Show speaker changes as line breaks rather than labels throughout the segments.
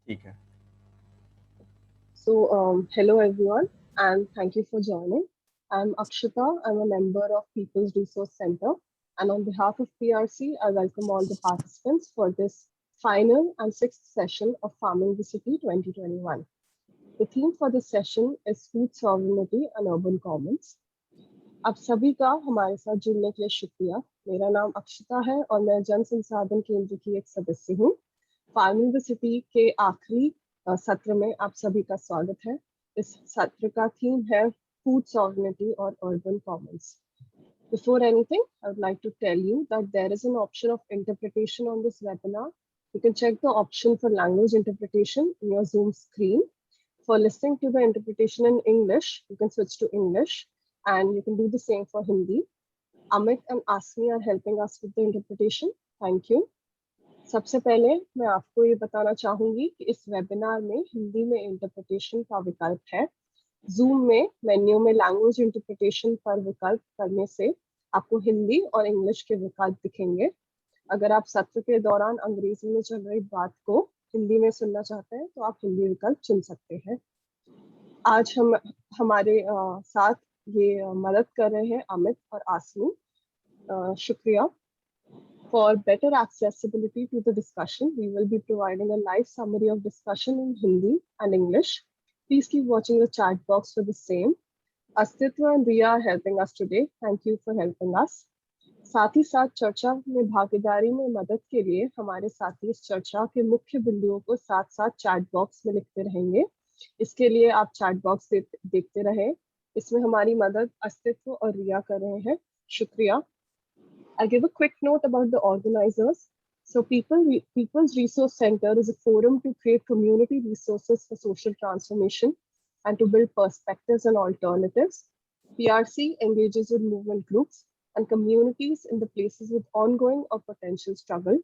ठीक है।
Hello everyone, and thank you for joining. I'm Akshita. I'm a member of People's Resource Center, and on behalf of PRC, I welcome all the participants for this final and sixth session of Farming the City 2021. The theme for this session is food sovereignty and urban commons. आप सभी का हमारे साथ जुड़ने के लिए शुक्रिया। मेरा नाम अक्षिता है और मैं जन संसाधन केंद्र की एक सदस्य हूँ। फार्मिंग द सिटी के आखिरी सत्र में आप सभी का स्वागत है। इस सत्र का थीम है फूड सॉवरेनिटी और urban Commons. Before anything, I would like to tell you that there is an option of interpretation on this webinar. You can check the option for language interpretation in your Zoom screen. For listening to the interpretation in English, you can switch to English, and you can do the same for Hindi. Amit and Asmi are helping us with the interpretation. Thank you. सबसे पहले मैं आपको ये बताना चाहूंगी कि इस webinar में हिंदी में इंटरप्रिटेशन का विकल्प है। जूम में मेन्यू में लैंग्वेज इंटरप्रिटेशन पर विकल्प करने से आपको हिंदी और इंग्लिश के विकल्प दिखेंगे। अगर आप सत्र के दौरान अंग्रेजी में चल रही बात को हिंदी में सुनना चाहते हैं तो आप हिंदी विकल्प चुन सकते हैं। आज हम हमारे साथ ये मदद कर रहे हैं अमित और आसमी। शुक्रिया। For better accessibility to the discussion, we will be providing a live summary of discussion in Hindi and English. Please keep watching the chat box for the same. Astitwa and Riya are helping us today. Thank you for helping us. साथ ही साथ चर्चा में भागीदारी में मदद के लिए हमारे साथी इस चर्चा के मुख्य बिंदुओं को साथ साथ चैट बॉक्स में लिखते रहेंगे। इसके लिए आप चैट बॉक्स देखते रहें। इसमें हमारी मदद अस्तित्व और रिया कर रहे हैं। शुक्रिया। I'll give a quick note about the organizers. So People's Resource Center is a forum to create community resources for social transformation and to build perspectives and alternatives. PRC engages with movement groups and communities in the places with ongoing or potential struggle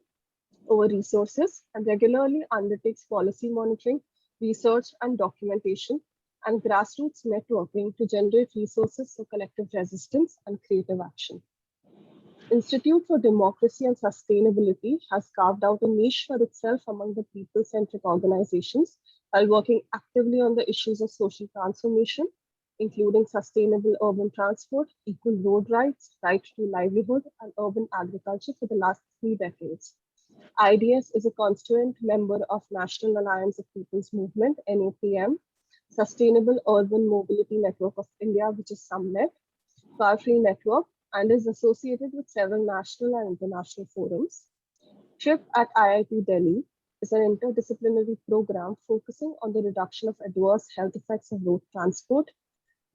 over resources and regularly undertakes policy monitoring, research and documentation, and grassroots networking to generate resources for collective resistance and creative action. Institute for Democracy and Sustainability has carved out a niche for itself among the people-centric organizations while working actively on the issues of social transformation, including sustainable urban transport, equal road rights, right to livelihood, and urban agriculture for the last 3 decades. IDS is a constituent member of National Alliance of People's Movement, NAPM, Sustainable Urban Mobility Network of India, which is SUMNET, Car Free Network, and is associated with several national and international forums. TRIP at IIT Delhi is an interdisciplinary program focusing on the reduction of adverse health effects of road transport.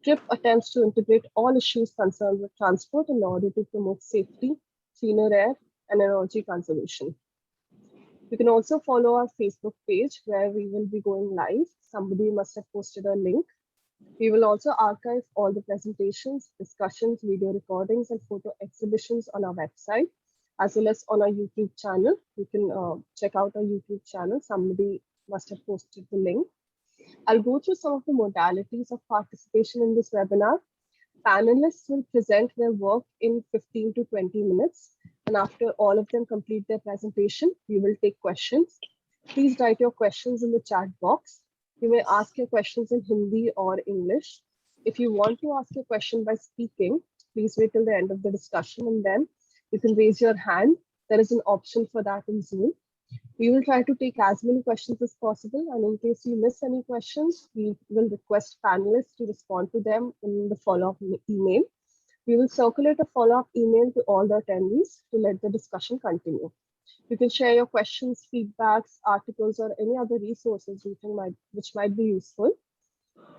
TRIP attempts to integrate all issues concerned with transport in order to promote safety, cleaner air, and energy conservation. You can also follow our Facebook page where we will be going live. Somebody must have posted a link. We will also archive all the presentations, discussions, video recordings, and photo exhibitions on our website, as well as on our YouTube channel. You can check out our YouTube channel. Somebody must have posted the link. I'll go through some of the modalities of participation in this webinar. Panelists will present their work in 15 to 20 minutes. And after all of them complete their presentation, we will take questions. Please write your questions in the chat box. You may ask your questions in Hindi or English. If you want to ask a question by speaking, please wait till the end of the discussion and then you can raise your hand. There is an option for that in Zoom. We will try to take as many questions as possible, and in case you miss any questions, we will request panelists to respond to them in the follow-up email. We will circulate a follow-up email to all the attendees to let the discussion continue. You can share your questions, feedbacks, articles, or any other resources which might be useful.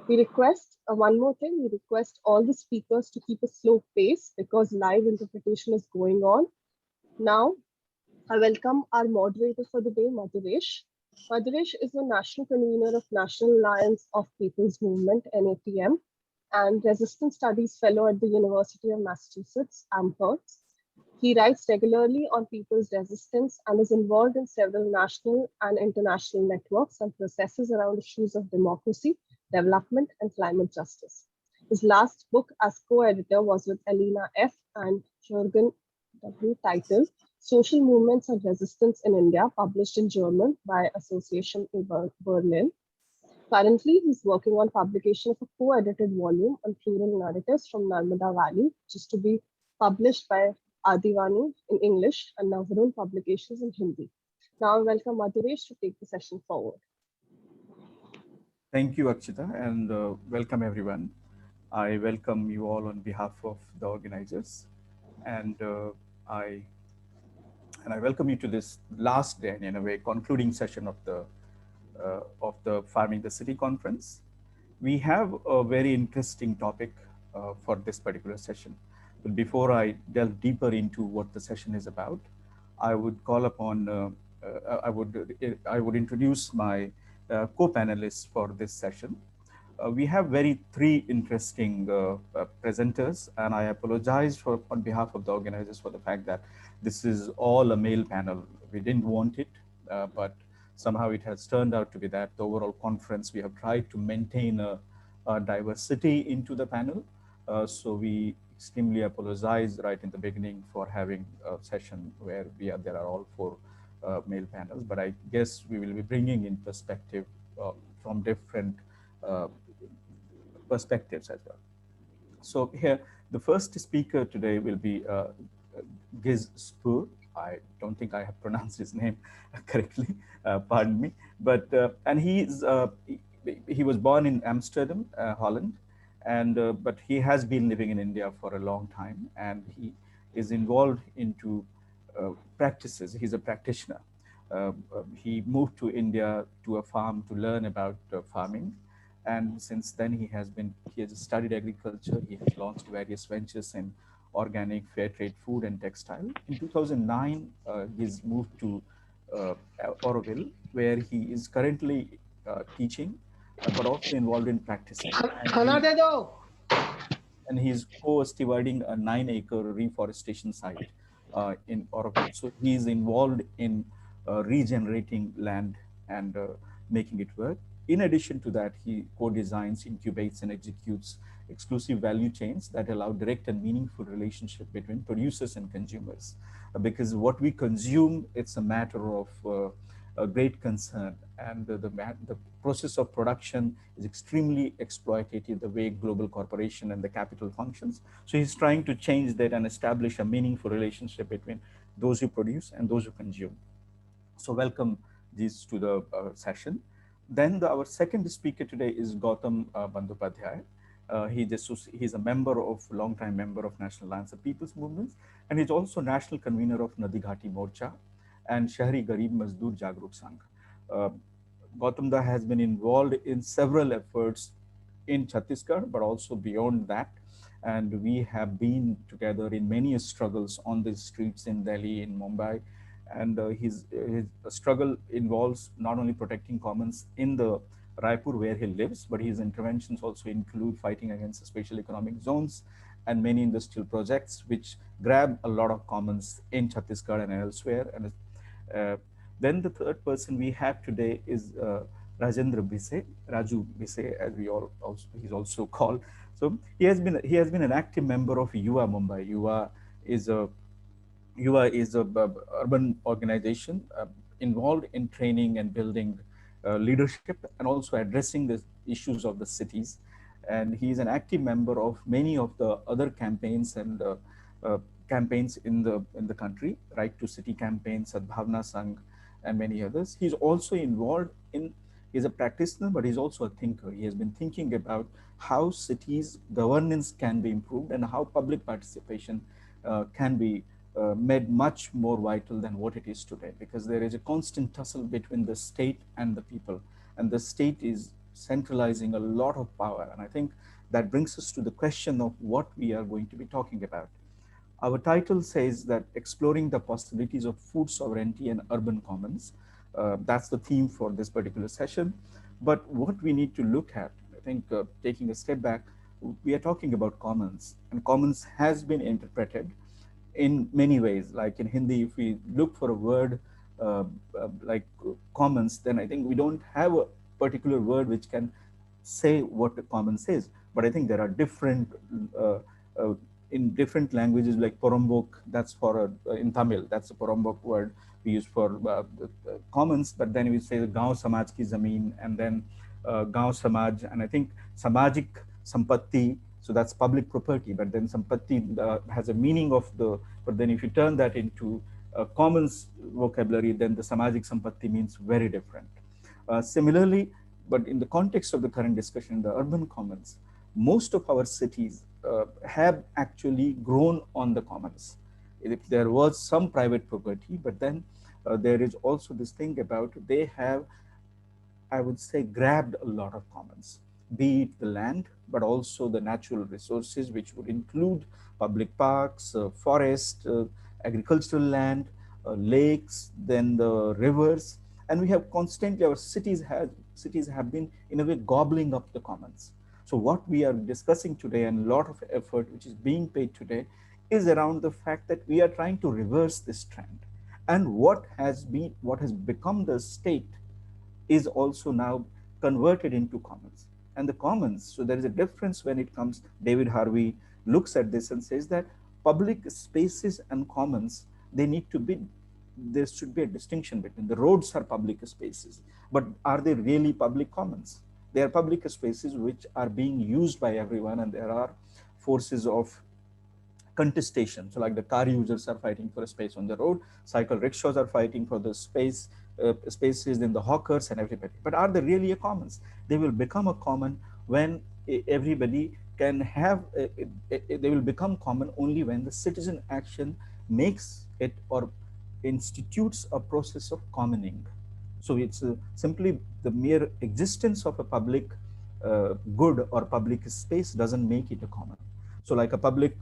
We request one more thing. We request all the speakers to keep a slow pace because live interpretation is going on. Now, I welcome our moderator for the day, Madhuresh. Madhuresh is the national convener of National Alliance of People's Movement, NAPM, and Resistance Studies Fellow at the University of Massachusetts, Amherst. He writes regularly on people's resistance and is involved in several national and international networks and processes around issues of democracy, development, and climate justice. His last book as co-editor was with Elena F. and Jürgen W. titled Social Movements and Resistance in India, published in German by Association in Berlin. Currently, he's working on publication of a co-edited volume on plural narratives from Narmada Valley, which is to be published by Adivani in English and Navarone Publications in Hindi. Now I welcome Madhuresh to take the session forward.
Thank you, Akshita, and welcome everyone. I welcome you all on behalf of the organizers, and I I welcome you to this last day, and in a way, concluding session of the Farming the City conference. We have a very interesting topic for this particular session. But before I delve deeper into what the session is about, I would call upon, I would introduce my co-panelists for this session. We have three interesting presenters, and I apologize on behalf of the organizers for the fact that this is all a male panel. We didn't want it, but somehow it has turned out to be that. The overall conference, we have tried to maintain a diversity into the panel. So we extremely apologize right in the beginning for having a session where there are all four male panels, but I guess we will be bringing in perspective from different uh, perspectives as well. So here, the first speaker today will be Giz Spur. I don't think I have pronounced his name correctly. Pardon me. But and he was born in Amsterdam, Holland, and but he has been living in India for a long time, and he is involved into practices. He's a practitioner. He moved to India to a farm to learn about farming, and since then he has studied agriculture. He has launched various ventures in organic, fair trade food and textile. In 2009, he's moved to uh, Oroville, where he is currently teaching, but also involved in practicing.
खाना दे दो
And he's co-stewarding a 9-acre reforestation site in Oroville. So he's involved in regenerating land and making it work. In addition to that, he co-designs, incubates, and executes exclusive value chains that allow direct and meaningful relationship between producers and consumers. Because what we consume, it's a matter of a great concern, and the process of production is extremely exploitative, the way global corporation and the capital functions. So he's trying to change that and establish a meaningful relationship between those who produce and those who consume. So welcome these to the session. Then our second speaker today is Gautam Bandyopadhyay. He's a long-time member of National Alliance of People's Movements, and he's also national convener of Nadi Ghati Morcha and Shahri Garib Mazdoor Jagruk Sangh. Uh, Gautam Da has been involved in several efforts in Chhattisgarh, but also beyond that. And we have been together in many struggles on the streets in Delhi, in Mumbai. And his struggle involves not only protecting commons in the Raipur where he lives, but his interventions also include fighting against special economic zones and many industrial projects which grab a lot of commons in Chhattisgarh and elsewhere. And uh, then the third person we have today is Rajendra Bise, Raju Bise, as he's also called. So he has been an active member of UA Mumbai. Is a UA is a urban organization involved in training and building leadership and also addressing the issues of the cities. And he is an active member of many of the other campaigns and uh, campaigns in the country, Right to City campaign, Sadbhavna Sangh, and many others. He's also involved in. He's a practitioner, but he's also a thinker. He has been thinking about how cities governance can be improved and how public participation can be made much more vital than what it is today, because there is a constant tussle between the state and the people, and the state is centralizing a lot of power. And I think that brings us to the question of what we are going to be talking about. Our title says that exploring the possibilities of food sovereignty and urban commons. That's the theme for this particular session. But what we need to look at, I think, taking a step back, we are talking about commons, and commons has been interpreted in many ways. Like in Hindi, if we look for a word like commons, then I think we don't have a particular word which can say what a commons is. But I think there are different uh, in different languages like Porombok, that's for in Tamil, that's a Porombok word we use for commons, but then we say the Gaon Samaj ki Zameen, and then Gaon Samaj, and I think Samajik Sampatti, so that's public property, but then Sampatti has a meaning of but then if you turn that into commons vocabulary, then the Samajik Sampatti means very different. Similarly, but in the context of the current discussion, the urban commons, most of our cities have actually grown on the commons. If there was some private property, but then there is also this thing about they have, I would say, grabbed a lot of commons, be it the land, but also the natural resources, which would include public parks, forest, agricultural land, lakes, then the rivers. And we have constantly, our cities have been in a way gobbling up the commons. So what we are discussing today, and a lot of effort which is being paid today, is around the fact that we are trying to reverse this trend. And what has become the state is also now converted into commons. And the commons, so there is a difference when it comes, David Harvey looks at this and says that public spaces and commons, they need to be, there should be a distinction between the roads are public spaces, but are they really public commons? They are public spaces which are being used by everyone, and there are forces of contestation. So like the car users are fighting for a space on the road, cycle rickshaws are fighting for the spaces, then the hawkers and everybody. But are they really a commons? They will become a common when everybody can have, they will become common only when the citizen action makes it or institutes a process of commoning. So it's simply the mere existence of a public good or public space doesn't make it a common. So like a public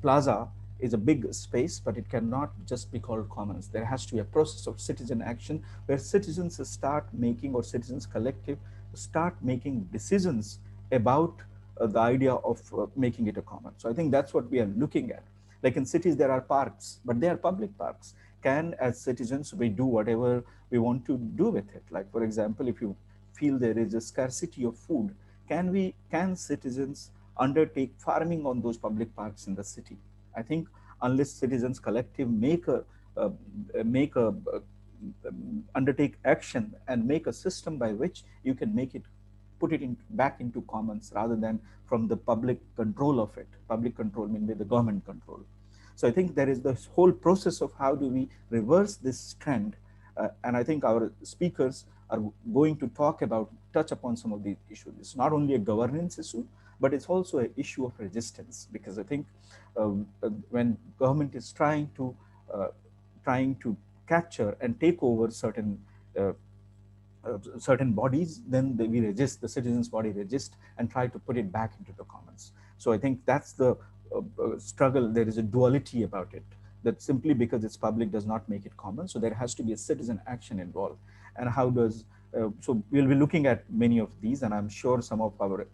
plaza is a big space, but it cannot just be called commons. There has to be a process of citizen action where citizens start making, or citizens collective start making decisions about the idea of making it a common. So I think that's what we are looking at. Like in cities, there are parks, but they are public parks. Can, as citizens, we do whatever we want to do with it? Like, for example, if you feel there is a scarcity of food, can citizens undertake farming on those public parks in the city? I think unless citizens collective uh, make a undertake action and make a system by which you can make it, put it back into commons rather than from the public control of it. Public control means the government control. So I think there is this whole process of how do we reverse this trend, and I think our speakers are going to touch upon some of these issues. It's not only a governance issue, but it's also an issue of resistance, because I think when government is uh, trying to capture and take over uh, certain bodies, then we resist, the citizens body resist and try to put it back into the commons. So I think that's the struggle. There is a duality about it, that simply because it's public does not make it common. So there has to be a citizen action involved. And how does, so we'll be looking at many of these, and I'm sure some of our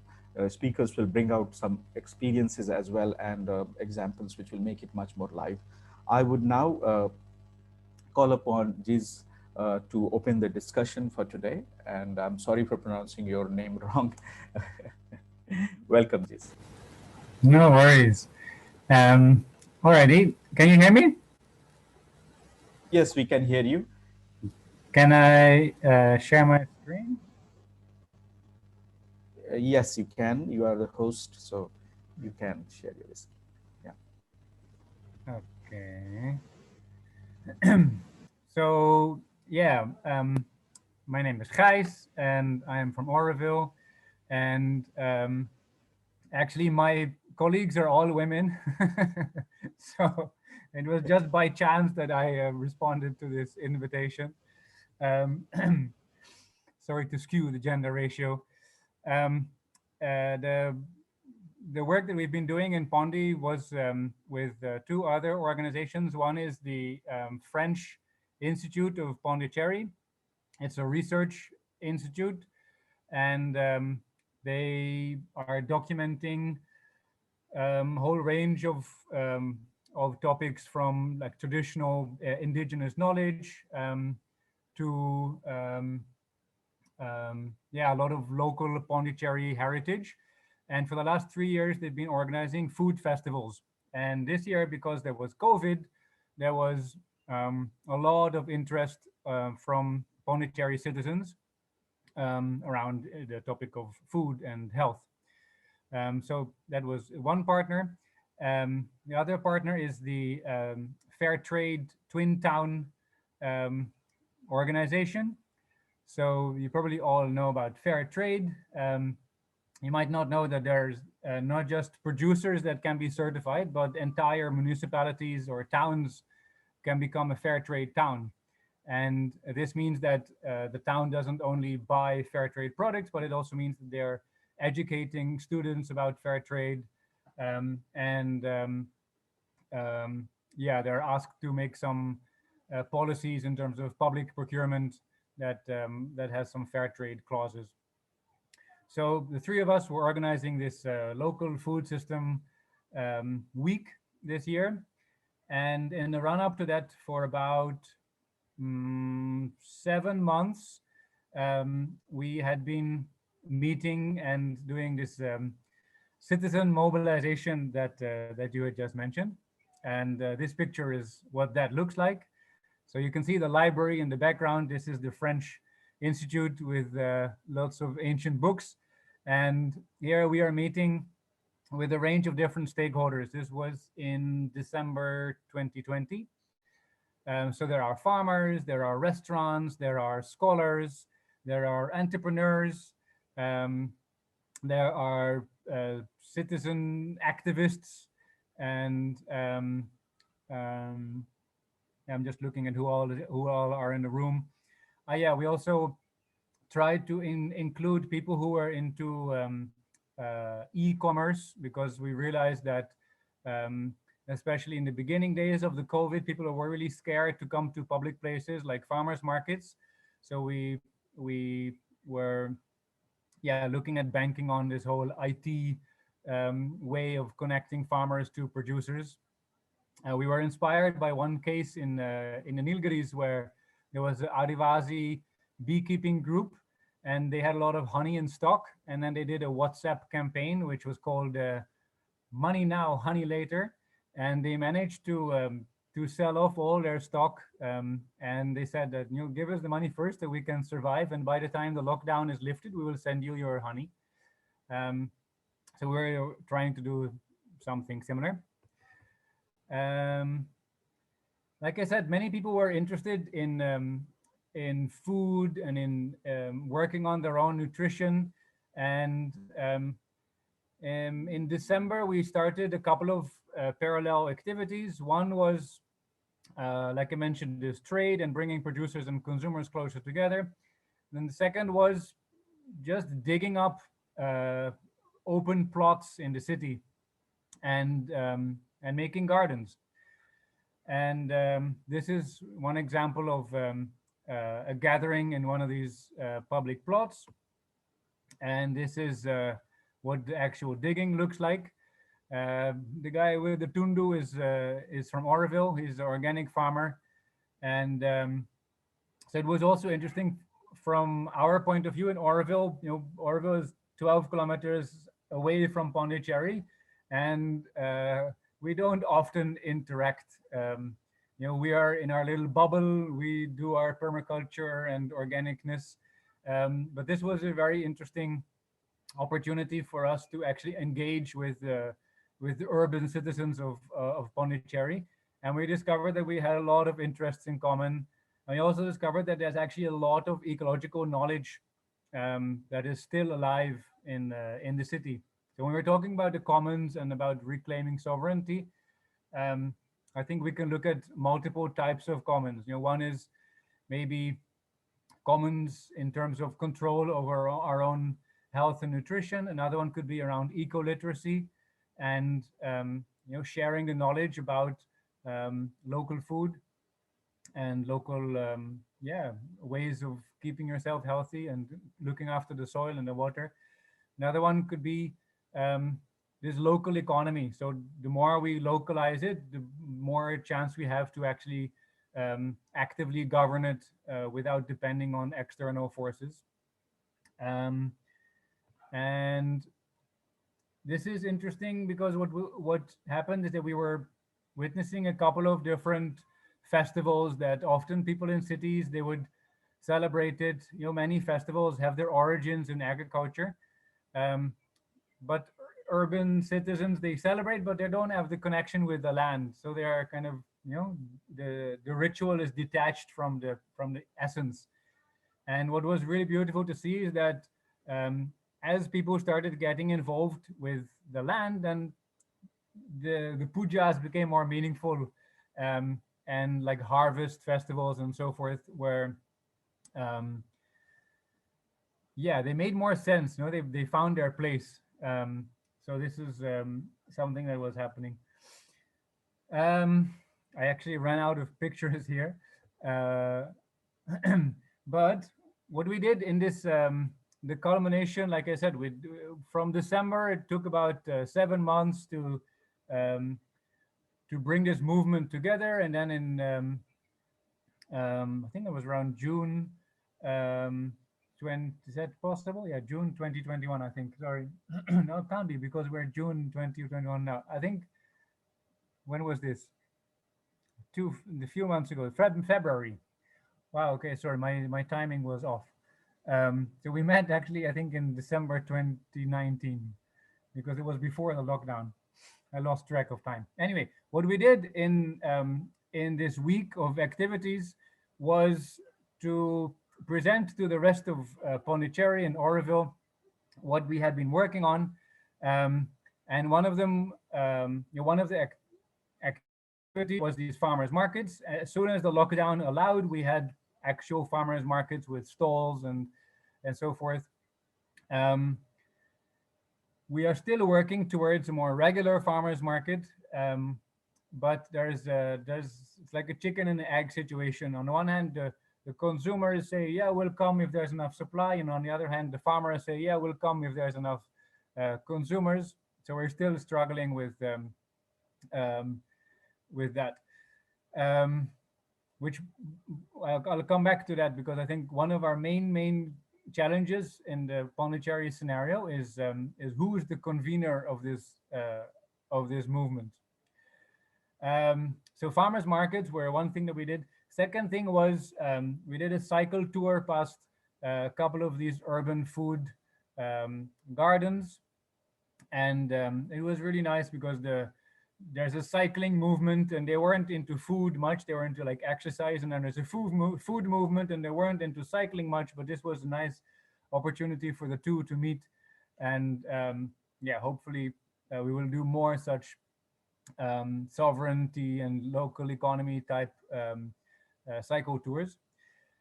speakers will bring out some experiences as well, and examples which will make it much more live. I would now call upon Jiz to open the discussion for today. And I'm sorry for pronouncing your name wrong. Welcome, Jiz.
No worries. Alrighty. Can you hear me?
Yes, we can hear you.
Can I share my screen?
Yes, you can. You are the host, so you can share your screen. Yeah.
Okay. So, yeah, my name is Gijs, and I am from Oroville. And actually, my colleagues are all women. So it was just by chance that I responded to this invitation. Um, sorry to skew the gender ratio. Um, the work that we've been doing in Pondy was with two other organizations. One is the French Institute of Pondicherry. It's a research institute, and they are documenting whole range of topics, from like traditional indigenous knowledge to yeah, a lot of local Pondicherry heritage. And for the last 3 years, they've been organizing food festivals And this year, because there was COVID, there was a lot of interest from Pondicherry citizens around the topic of food and health. So that was one partner. The other partner is the Fair Trade Twin Town um, organization. So you probably all know about fair trade. You might not know that there's not just producers that can be certified, but entire municipalities or towns can become a fair trade town. And this means that the town doesn't only buy fair trade products, but it also means that they're educating students about fair trade. And yeah, they're asked to make some policies in terms of public procurement that has some fair trade clauses. So the three of us were organizing this local food system week this year. And in the run up to that, for about 7 months, we had been meeting and doing this citizen mobilization that you had just mentioned. And this picture is what that looks like. So you can see the library in the background. This is the French Institute with lots of ancient books. And here we are meeting with a range of different stakeholders. This was in December 2020. So there are farmers, there are restaurants, there are scholars, there are entrepreneurs, there are citizen activists, and I'm just looking at who all are in the room. Yeah, we also tried to include people who are into e-commerce, because we realized that especially in the beginning days of the COVID, people were really scared to come to public places like farmers markets. So we were looking at banking on this whole IT way of connecting farmers to producers. We were inspired by one case in the Nilgiris, where there was an Adivasi beekeeping group, and they had a lot of honey in stock. And then they did a WhatsApp campaign, which was called Money Now, Honey Later. And they managed to sell off all their stock. And they said that, give us the money first so we can survive. And by the time the lockdown is lifted, we will send you your honey. So we're trying to do something similar. Like I said, many people were interested in food and in working on their own nutrition. And in December, we started a couple of parallel activities. One was, like I mentioned, this trade and bringing producers and consumers closer together. Then the second was just digging up open plots in the city and making gardens. And this is one example of a gathering in one of these public plots. And this is what the actual digging looks like. The guy with the tundu is from Oroville. He's an organic farmer. And so it was also interesting from our point of view in Oroville. Oroville is 12 kilometers away from Pondicherry, and we don't often interact. We are in our little bubble. We do our permaculture and organicness. But this was a very interesting opportunity for us to actually engage with the urban citizens of Pondicherry. And we discovered that we had a lot of interests in common. And we also discovered that there's actually a lot of ecological knowledge that is still alive in the city. So when we're talking about the commons and about reclaiming sovereignty, I think we can look at multiple types of commons. One is maybe commons in terms of control over our own health and nutrition. Another one could be around eco-literacy and sharing the knowledge about local food and local ways of keeping yourself healthy and looking after the soil and the water. Another one could be this local economy. So the more we localize it, the more chance we have to actually actively govern it without depending on external forces. And this is interesting because what happened is that we were witnessing a couple of different festivals that often people in cities they would celebrate it. You know, many festivals have their origins in agriculture, um, but urban citizens they celebrate, but they don't have the connection with the land. So they are kind of, you know, the ritual is detached from the essence. And what was really beautiful to see is that as people started getting involved with the land, then the pujas became more meaningful, and like harvest festivals and so forth, where um, yeah, they made more sense. You know, they found their place. So this is something that was happening. Um, I actually ran out of pictures here, uh, but what we did in this the culmination, like I said, from December it took about 7 months um, to bring this movement together, and then in I think it was around June. Um, 20, is that possible? Yeah, June 2021, I think. Sorry, no, it can't be because we're June 2021 now. I think when was this? A few months ago, February. Wow. Okay. Sorry, my timing was off. So we met actually, I think, in December 2019 because it was before the lockdown. I lost track of time. Anyway, what we did in this week of activities was to present to the rest of Pondicherry and Oroville what we had been working on, um, and one of them, one of the activities was these farmers markets. As soon as the lockdown allowed, we had actual farmers markets with stalls and so forth. Um, we are still working towards a more regular farmers market, but there's it's like a chicken and egg situation. On the one hand, the consumers say, yeah, we'll come if there's enough supply, and on the other hand, the farmers say, yeah, we'll come if there's enough consumers. So we're still struggling um, with that. Um, which I'll come back to that because I think one of our main challenges in the Pondicherry scenario is who is the convener of this movement. So farmers markets were one thing that we did. Second thing was we did a cycle tour past a couple of these urban food gardens, and it was really nice because there's a cycling movement and they weren't into food much, they were into like exercise, and then there's a food movement and they weren't into cycling much, but this was a nice opportunity for the two to meet. And yeah, hopefully we will do more such sovereignty and local economy type cycle tours.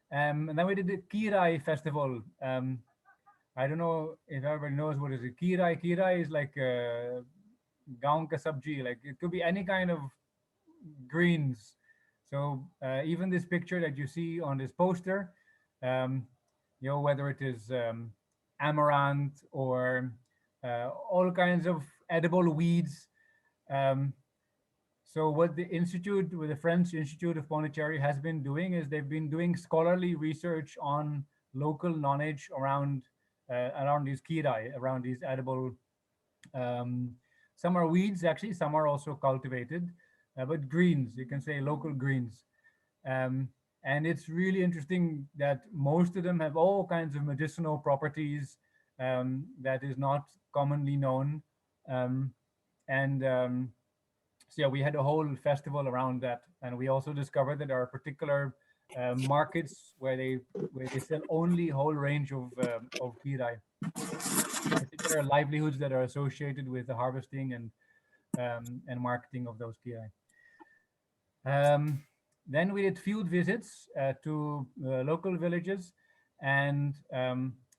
And then we did the Kirai festival. I don't know if everybody knows what is a Kirai. Kirai is like gaon ka sabji, like it could be any kind of greens. So even this picture that you see on this poster, um, you know, whether it is amaranth or all kinds of edible weeds. Um, so what the institute, with the French Institute of Pondicherry has been doing is they've been doing scholarly research on local knowledge around these kirai, around these edible. Um, some are weeds actually, some are also cultivated, but greens, you can say local greens. Um, and it's really interesting that most of them have all kinds of medicinal properties that is not commonly known. Um, and So yeah, we had a whole festival around that, and we also discovered that there are particular markets where they sell only whole range of kirai. I think there are livelihoods that are associated with the harvesting and marketing of those kirai. Then we did field visits to local villages, and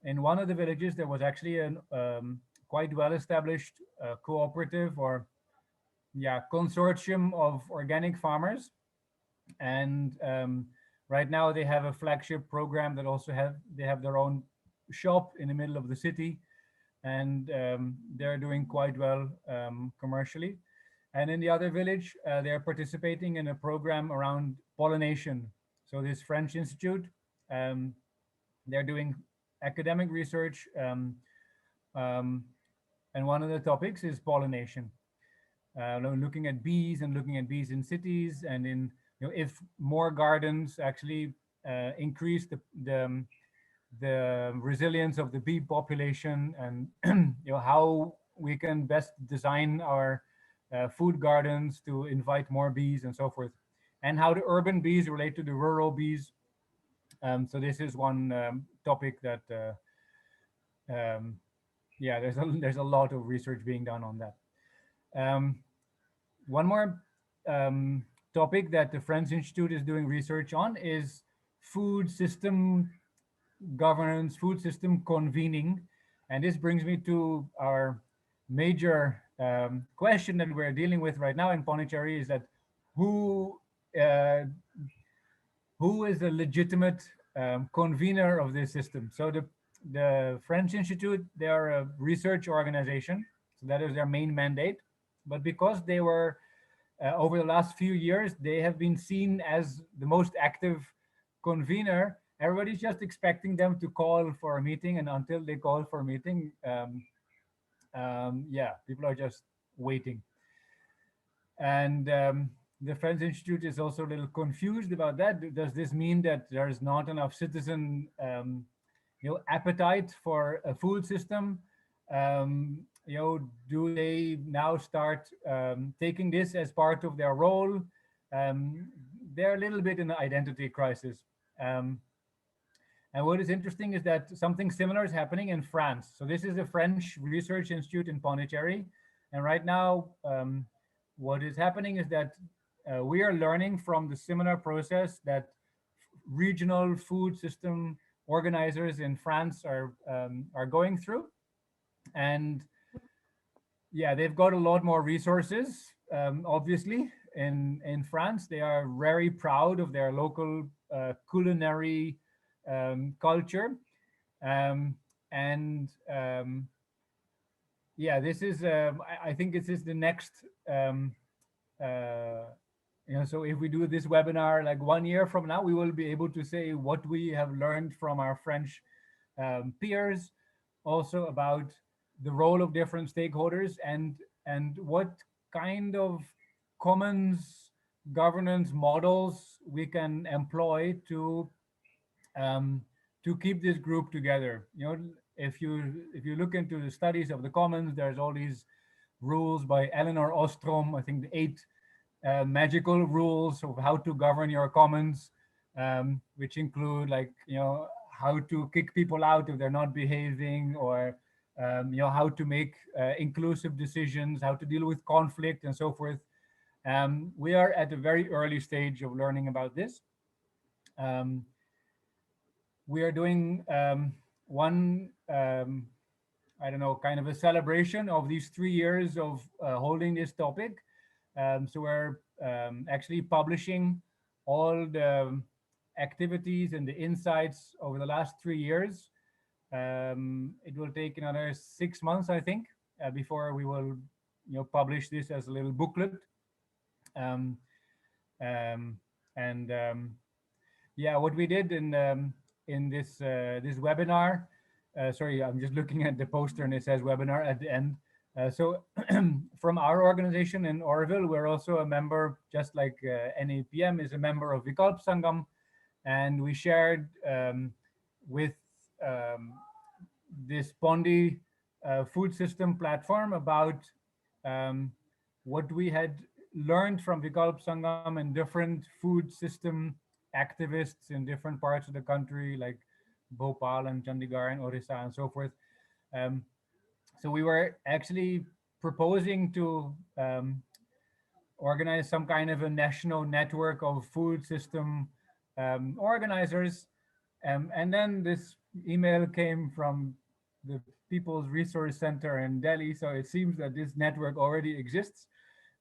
in one of the villages there was actually a quite well established cooperative or consortium of organic farmers, and right now they have a flagship program that also they have their own shop in the middle of the city, and they're doing quite well commercially. And in the other village, they're participating in a program around pollination. So this French institute, they're doing academic research um, And one of the topics is pollination. Looking at bees and looking at bees in cities and in, if more gardens actually increase the resilience of the bee population, and how we can best design our food gardens to invite more bees and so forth, and how the urban bees relate to the rural bees. So this is one topic that um, yeah, there's a lot of research being done on that. um, One more um, topic that the French Institute is doing research on is food system governance, food system convening. And this brings me to our major question that we're dealing with right now in Pondicherry, is that who uh, who is the legitimate convener of this system? So the French Institute, they are a research organization, so that is their main mandate. But because they were over the last few years, they have been seen as the most active convener. Everybody's just expecting them to call for a meeting, and until they call for a meeting, yeah, people are just waiting. And the French Institute is also a little confused about that. Does this mean that there's not enough citizen, appetite for a food system? Do they now start taking this as part of their role? They're a little bit in an identity crisis. Um, and what is interesting is that something similar is happening in France. So this is a French research institute in Pondicherry. And right now, what is happening is that we are learning from the similar process that regional food system organizers in France are going through. And yeah, they've got a lot more resources. Obviously, in France, they are very proud of their local culinary culture, um, and yeah, this is I think this is the next. Uh, so if we do this webinar like 1 year from now, we will be able to say what we have learned from our French peers, also about the role of different stakeholders, and what kind of commons governance models we can employ um, to keep this group together. If you look into the studies of the commons, there's all these rules by Elinor Ostrom. I think the 8 magical rules of how to govern your commons, which include, like, how to kick people out if they're not behaving, or how to make inclusive decisions, how to deal with conflict, and so forth. We are at a very early stage of learning about this. Um, we are doing one, I don't know, kind of a celebration of these 3 years of holding this topic. So we're actually publishing all the activities and the insights over the last 3 years. It will take another 6 months, I think, before we will, publish this as a little booklet. Um, and yeah, what we did in this webinar. Sorry, I'm just looking at the poster and it says webinar at the end. So from our organization in Oroville, we're also a member, just like NAPM is a member of Vikalp Sangam. And we shared with this Pondi food system platform about what we had learned from Vikalp Sangam and different food system activists in different parts of the country, like Bhopal and Chandigarh and Orissa and so forth. So we were actually proposing to organize some kind of a national network of food system organizers. And then this email came from the People's Resource Center in Delhi. So it seems that this network already exists.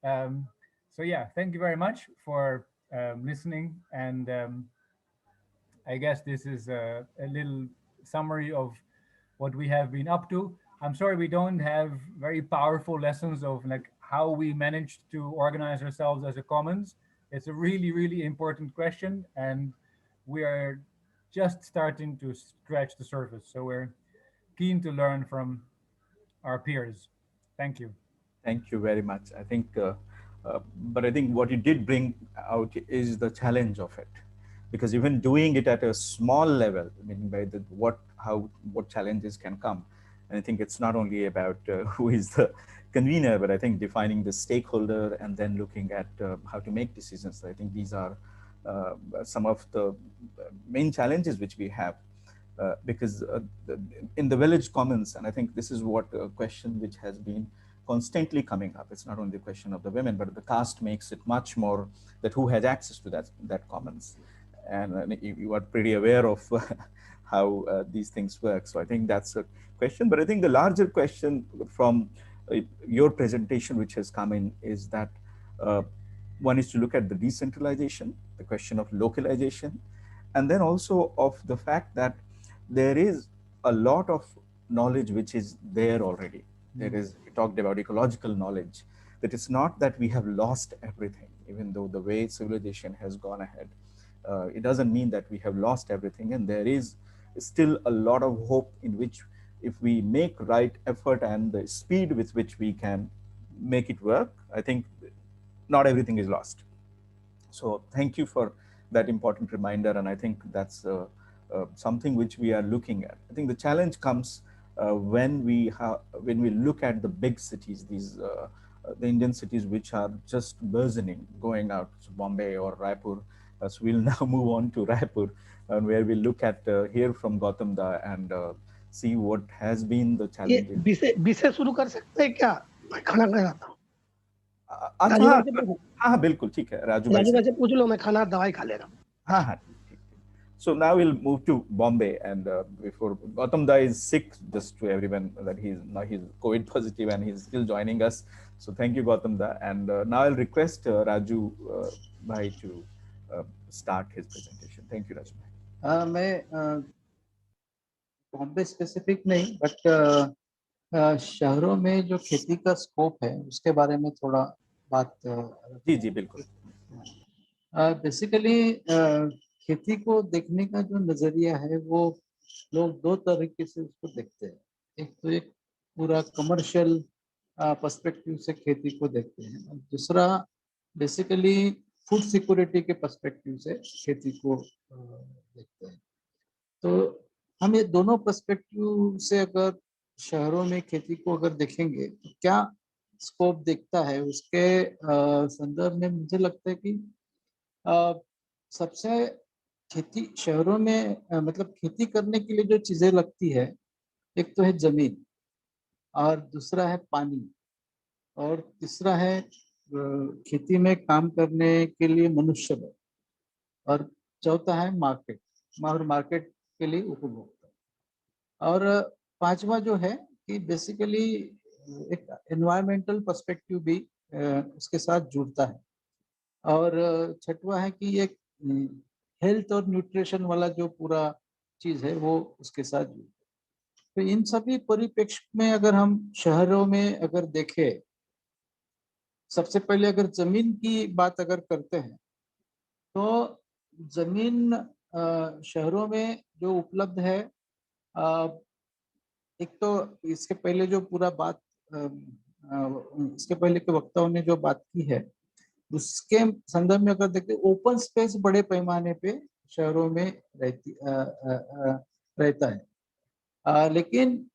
So yeah, thank you very much for listening. And I guess this is a little summary of what we have been up to. I'm sorry we don't have very powerful lessons of like how we managed to organize ourselves as a commons. It's a really, really important question, and we are just starting to scratch the surface. So we're keen to learn from our peers. Thank you.
Thank you very much. I think, but I think what you did bring out is the challenge of it, because even doing it at a small level, meaning by the what challenges can come, and I think it's not only about who is the convener, but I think defining the stakeholder and then looking at how to make decisions. I think these are some of the main challenges which we have. Because in the village commons, and I think this is what a question which has been constantly coming up. It's not only the question of the women, but the caste makes it much more that who has access to that commons. And you are pretty aware of how these things work. So I think that's a question. But I think the larger question from your presentation, which has come in, is that one is to look at the decentralization, the question of localization, and then also of the fact that there is a lot of knowledge which is there already. There is, we talked about ecological knowledge, that it's not that we have lost everything, even though the way civilization has gone ahead. It doesn't mean that we have lost everything, and there is still a lot of hope in which, if we make right effort and the speed with which we can make it work, I think not everything is lost. So thank you for that important reminder, and I think that's something which we are looking at. I think the challenge comes when we look at the big cities, these the Indian cities which are just burgeoning, going out to Bombay or Raipur. So we'll now move on to Raipur, where we look at hear from Gautam Da and see what has been the
ये
challenges.
विषय शुरू कर सकते हैं क्या? मैं खाना खा रहा था।
अच्छा,
राजू भाई से पूछो।
हाँ बिल्कुल ठीक है, राजू भाई
राजू
से
भाई से पूछ लो, मैं खाना दवाई खा ले रहा हूँ।
हाँ हाँ ठीक। So now we'll move to Bombay, and before Gautam Da is sick, just to everyone that he's COVID positive and he's still joining us. So thank you, Gautam Da, and now I'll request Raju Bhai to start his presentation. Thank you, Raju Bhai.
मैं Bombay specific नहीं, but शहरों में जो खेती का scope है उसके बारे में थोड़ा बात
जी बिल्कुल।
बेसिकली खेती को देखने का जो नजरिया है वो लोग दो तरीके से उसको देखते हैं। एक तो एक पूरा कमर्शियल पर्सपेक्टिव से खेती को देखते हैं, और दूसरा बेसिकली फूड सिक्योरिटी के पर्सपेक्टिव से खेती को देखते हैं। तो हम ये दोनों पर्सपेक्टिव से अगर शहरों में खेती को अगर देखेंगे तो क्या स्कोप दिखता है, उसके संदर्भ में मुझे लगता है कि सबसे खेती शहरों में मतलब खेती करने के लिए जो चीजें लगती है, एक तो है जमीन, और दूसरा है पानी, और तीसरा है खेती में काम करने के लिए मनुष्य बल, और चौथा है मार्केट और मार्केट के लिए उपभोक्ता, और पांचवा जो है कि बेसिकली एक एनवायरमेंटल पर्सपेक्टिव भी उसके साथ जुड़ता है, और छठवा है कि एक हेल्थ और न्यूट्रिशन वाला जो पूरा चीज है वो उसके साथ जुड़ता है। तो इन सभी परिप्रेक्ष्य में अगर हम शहरों में अगर देखें, सबसे पहले अगर जमीन की बात अगर करते हैं तो जमीन शहरों में जो उपलब्ध है, एक तो इसके पहले जो पूरा बात इसके पहले के वक्ताओं ने जो बात की है उसके संदर्भ में अगर देखते, ओपन स्पेस बड़े पैमाने पे शहरों में रहता है, लेकिन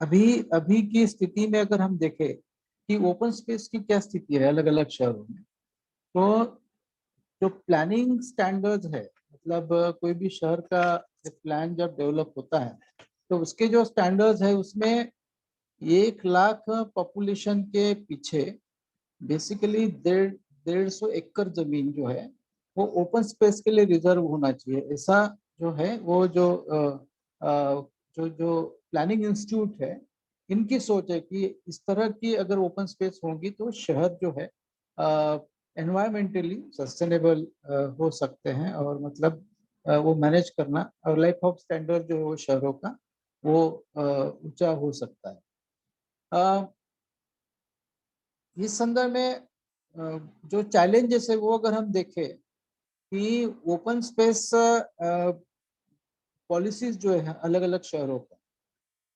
अभी की स्थिति में अगर हम देखें कि ओपन स्पेस की क्या स्थिति है अलग अलग शहरों में, तो जो प्लानिंग स्टैंडर्ड्स है, मतलब कोई भी शहर का प्लान जब डेवलप होता है तो उसके जो स्टैंडर्ड्स है उसमें 1 लाख पॉपुलेशन के पीछे बेसिकली 150 एकड़ जमीन जो है वो ओपन स्पेस के लिए रिजर्व होना चाहिए। ऐसा जो है वो जो प्लानिंग इंस्टीट्यूट है, इनकी सोच है कि इस तरह की अगर ओपन स्पेस होगी तो शहर जो है एनवायरमेंटली सस्टेनेबल हो सकते हैं, और मतलब वो मैनेज करना और लाइफ ऑफ स्टैंडर्ड जो है वो शहरों का वो ऊंचा हो सकता है। इस संदर्भ में जो चैलेंजेस है वो अगर हम देखें कि ओपन स्पेस पॉलिसीज जो है अलग अलग शहरों का,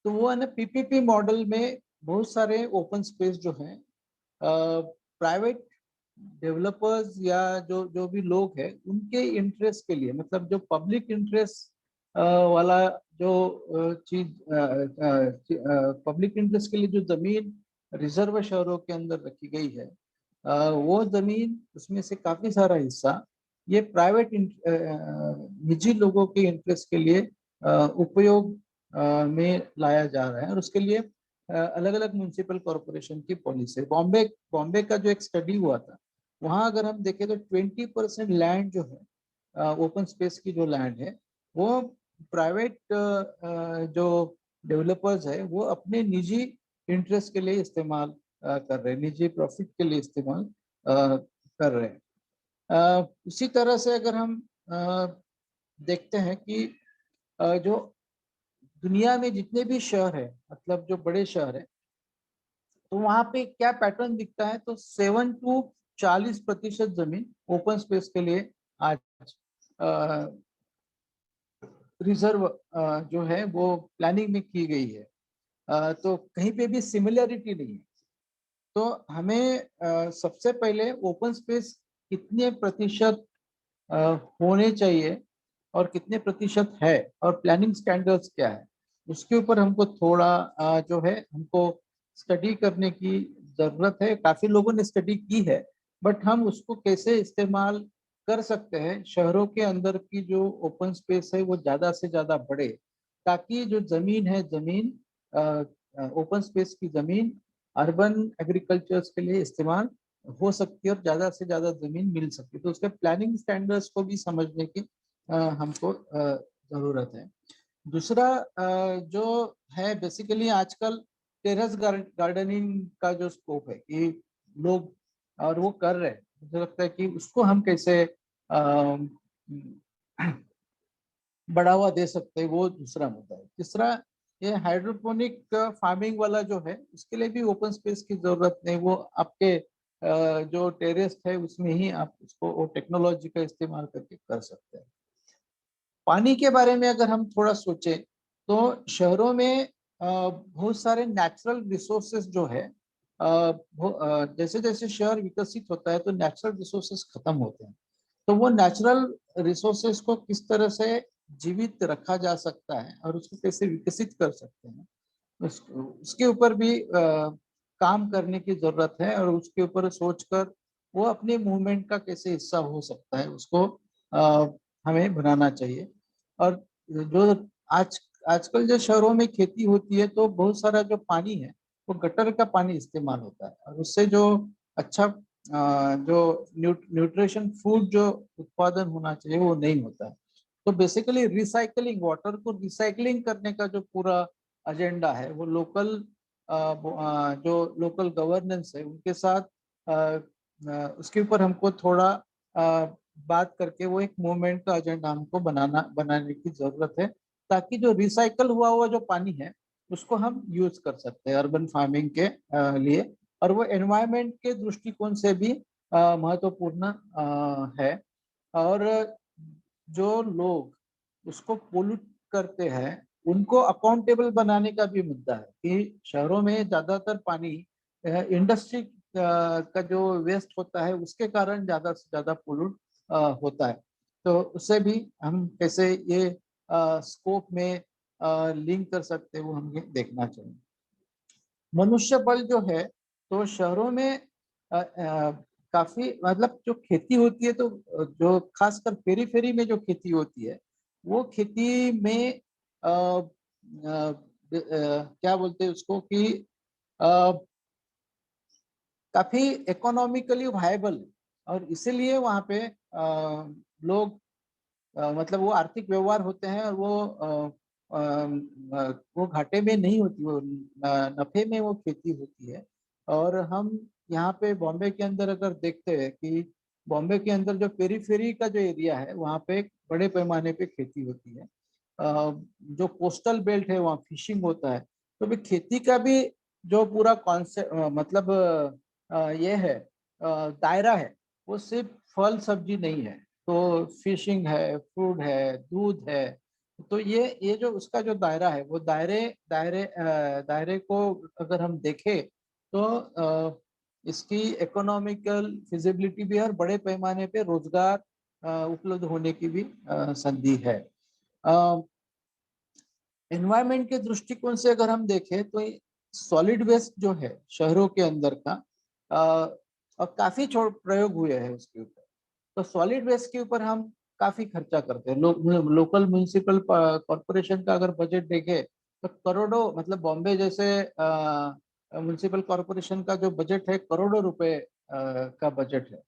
तो वो है ना पीपीपी मॉडल में बहुत सारे ओपन स्पेस जो हैं प्राइवेट डेवलपर्स या जो जो भी लोग हैं उनके इंटरेस्ट के लिए, मतलब जो पब्लिक इंटरेस्ट वाला जो चीज, पब्लिक इंटरेस्ट के लिए जो जमीन रिजर्व शहरों के अंदर रखी गई है, वो जमीन, उसमें से काफी सारा हिस्सा ये प्राइवेट निजी लोगों के इंटरेस्ट के लिए उपयोग में लाया जा रहा है। और उसके लिए अलग अलग म्युनिसिपल कॉरपोरेशन की पॉलिसी। बॉम्बे बॉम्बे का जो एक स्टडी हुआ था, वहाँ अगर हम देखें तो 20% लैंड जो है, ओपन स्पेस की जो लैंड है, वो प्राइवेट जो डेवलपर्स है वो अपने निजी इंटरेस्ट के लिए इस्तेमाल कर रहे हैं, निजी प्रॉफिट के लिए इस्तेमाल कर रहे हैं। उसी तरह से अगर हम देखते हैं कि जो दुनिया में जितने भी शहर है, मतलब जो बड़े शहर है, तो वहां पे क्या पैटर्न दिखता है, तो 7 to 40% जमीन ओपन स्पेस के लिए आज रिजर्व जो है वो प्लानिंग में की गई है। तो कहीं पे भी सिमिलरिटी नहीं है। तो हमें सबसे पहले ओपन स्पेस कितने प्रतिशत होने चाहिए और कितने प्रतिशत है और प्लानिंग स्टैंडर्ड्स क्या है, उसके ऊपर हमको थोड़ा जो है हमको स्टडी करने की जरूरत है। काफी लोगों ने स्टडी की है, बट हम उसको कैसे इस्तेमाल कर सकते हैं शहरों के अंदर की जो ओपन स्पेस है वो ज्यादा से ज्यादा बढ़े, ताकि जो जमीन है, जमीन ओपन स्पेस की जमीन अर्बन एग्रीकल्चर्स के लिए इस्तेमाल हो सकती है और ज्यादा से ज्यादा जमीन मिल सकती है। तो उसके प्लानिंग स्टैंडर्ड्स को भी समझने की हमको जरूरत है। दूसरा जो है, बेसिकली आजकल टेरेस गार्डनिंग का जो स्कोप है कि लोग और वो कर रहे हैं, मुझे लगता है कि उसको हम कैसे बढ़ावा दे सकते हैं, वो दूसरा मुद्दा है। तीसरा, ये हाइड्रोपोनिक फार्मिंग वाला जो है, उसके लिए भी ओपन स्पेस की जरूरत नहीं। वो आपके जो टेरेस है उसमें ही आप उसको वो टेक्नोलॉजी का इस्तेमाल करके कर सकते हैं। पानी के बारे में अगर हम थोड़ा सोचें तो शहरों में बहुत सारे नेचुरल रिसोर्सेज जो है, जैसे जैसे शहर विकसित होता है तो नेचुरल रिसोर्सेज खत्म होते हैं। तो वो नेचुरल रिसोर्सेज को किस तरह से जीवित रखा जा सकता है और उसको कैसे विकसित कर सकते हैं, उसके ऊपर भी काम करने की जरूरत है। और उसके ऊपर सोचकर वो अपने मूवमेंट का कैसे हिस्सा हो सकता है, उसको हमें बनाना चाहिए। और जो आजकल जो शहरों में खेती होती है, तो बहुत सारा जो पानी है वो गटर का पानी इस्तेमाल होता है, और उससे जो अच्छा जो न्यूट्रिशन फूड जो उत्पादन होना चाहिए वो नहीं होता है। तो बेसिकली रिसाइकलिंग, वाटर को रिसाइकलिंग करने का जो पूरा एजेंडा है, वो लोकल जो लोकल गवर्नेंस है उनके साथ उसके ऊपर हमको थोड़ा बात करके वो एक मूवमेंट का एजेंडा हमको बनाने की जरूरत है, ताकि जो रिसाइकल हुआ हुआ जो पानी है उसको हम यूज कर सकते हैं अर्बन फार्मिंग के लिए। और वो एनवायरनमेंट के दृष्टिकोण से भी महत्वपूर्ण है। और जो लोग उसको पोल्यूट करते हैं उनको अकाउंटेबल बनाने का भी मुद्दा है कि शहरों में ज्यादातर पानी इंडस्ट्री का जो वेस्ट होता है उसके कारण ज्यादा से ज्यादा पोल्यूट होता है। तो उससे भी हम कैसे ये स्कोप में लिंक कर सकते हैं वो हमें देखना चाहिए। मनुष्य बल जो है, तो शहरों में काफी, मतलब जो खेती होती है, तो जो खासकर पेरीफेरी में जो खेती होती है, वो खेती में क्या बोलते हैं उसको कि काफी इकोनॉमिकली वायबल है। और इसीलिए वहाँ पे लोग मतलब वो आर्थिक व्यवहार होते हैं और वो घाटे में नहीं होती, वो नफे में वो खेती होती है। और हम यहाँ पे बॉम्बे के अंदर अगर देखते हैं कि बॉम्बे के अंदर जो पेरीफेरी का जो एरिया है वहाँ पे बड़े पैमाने पे खेती होती है। जो कोस्टल बेल्ट है वहाँ फिशिंग होता है। तो भी खेती का भी जो पूरा कॉन्सेप्ट, मतलब ये है दायरा है, वो सिर्फ फल सब्जी नहीं है। तो फिशिंग है, फूड है, दूध है, तो ये जो उसका जो दायरा है, वो दायरे को अगर हम देखें तो इसकी इकोनॉमिकल फिजिबिलिटी भी है और बड़े पैमाने पे रोजगार उपलब्ध होने की भी संधि है। एनवायरमेंट के दृष्टिकोण से अगर हम देखें तो सॉलिड वेस्ट जो है शहरों के अंदर का और काफी प्रयोग हुए हैं उसके ऊपर। तो सॉलिड वेस्ट के ऊपर हम काफी खर्चा करते हैं। लोकल म्युनिसिपल कॉर्पोरेशन का अगर बजट देखें तो करोड़ों, मतलब बॉम्बे जैसे म्युनिसिपल कॉर्पोरेशन का जो बजट है करोड़ों रुपए का बजट है।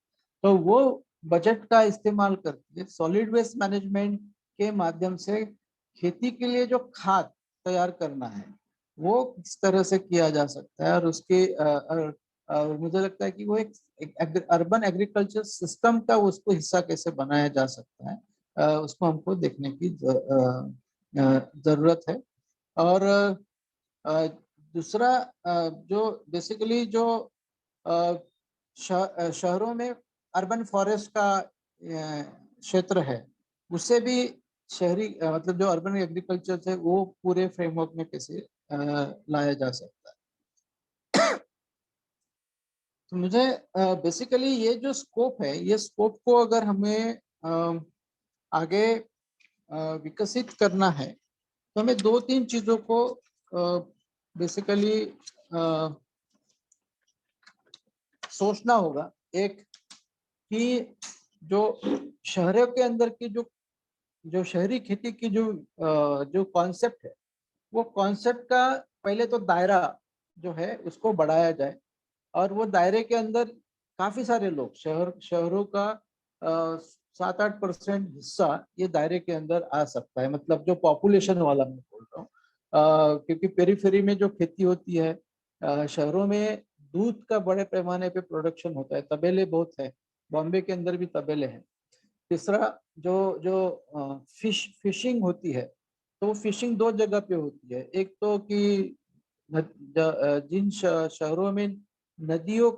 तो वो बजट का इस्तेमाल करके सॉलिड वेस्ट मैनेजमेंट के माध्यम से खेती के लिए जो खाद तैयार करना है वो किस तरह से किया जा सकता है, और उसके मुझे लगता है कि वो एक अर्बन एग्रीकल्चर सिस्टम का उसको हिस्सा कैसे बनाया जा सकता है, उसको हमको देखने की जरूरत है। और दूसरा जो बेसिकली जो शहरों में अर्बन फॉरेस्ट का क्षेत्र है, उससे भी शहरी मतलब जो अर्बन एग्रीकल्चर है वो पूरे फ्रेमवर्क में कैसे लाया जा सकता है। तो मुझे बेसिकली ये जो स्कोप है, ये स्कोप को अगर हमें आगे विकसित करना है तो हमें 2-3 चीजों को बेसिकली सोचना होगा। एक कि जो शहरों के अंदर की जो शहरी खेती की जो कॉन्सेप्ट है, वो कॉन्सेप्ट का पहले तो दायरा जो है उसको बढ़ाया जाए, और वो दायरे के अंदर काफी सारे लोग, शहरों का 7-8% हिस्सा ये दायरे के अंदर आ सकता है। मतलब जो पॉपुलेशन वाला मैं बोल रहा हूँ, क्योंकि पेरीफेरी में जो खेती होती है, शहरों में दूध का बड़े पैमाने पे प्रोडक्शन होता है, तबेले बहुत है, बॉम्बे के अंदर भी तबेले हैं। तीसरा जो जो फिशिंग होती है, तो वो फिशिंग 2 जगह पे होती है। एक तो कि जिन शहरों में नदियों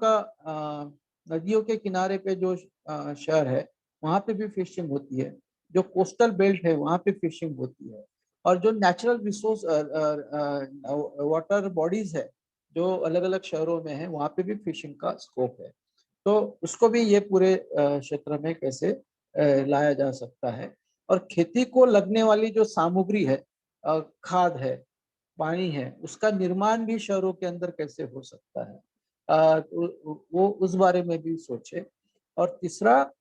के किनारे पे जो शहर है वहाँ पे भी फिशिंग होती है, जो कोस्टल बेल्ट है वहाँ पे फिशिंग होती है, और जो नेचुरल रिसोर्स वाटर बॉडीज है जो अलग अलग शहरों में है वहाँ पे भी फिशिंग का स्कोप है। तो उसको भी ये पूरे क्षेत्र में कैसे लाया जा सकता है। और खेती को लगने वाली जो सामग्री है, खाद है, पानी है, उसका निर्माण भी शहरों के अंदर कैसे हो सकता है, वो उस बारे में भी सोचे। और तीसरा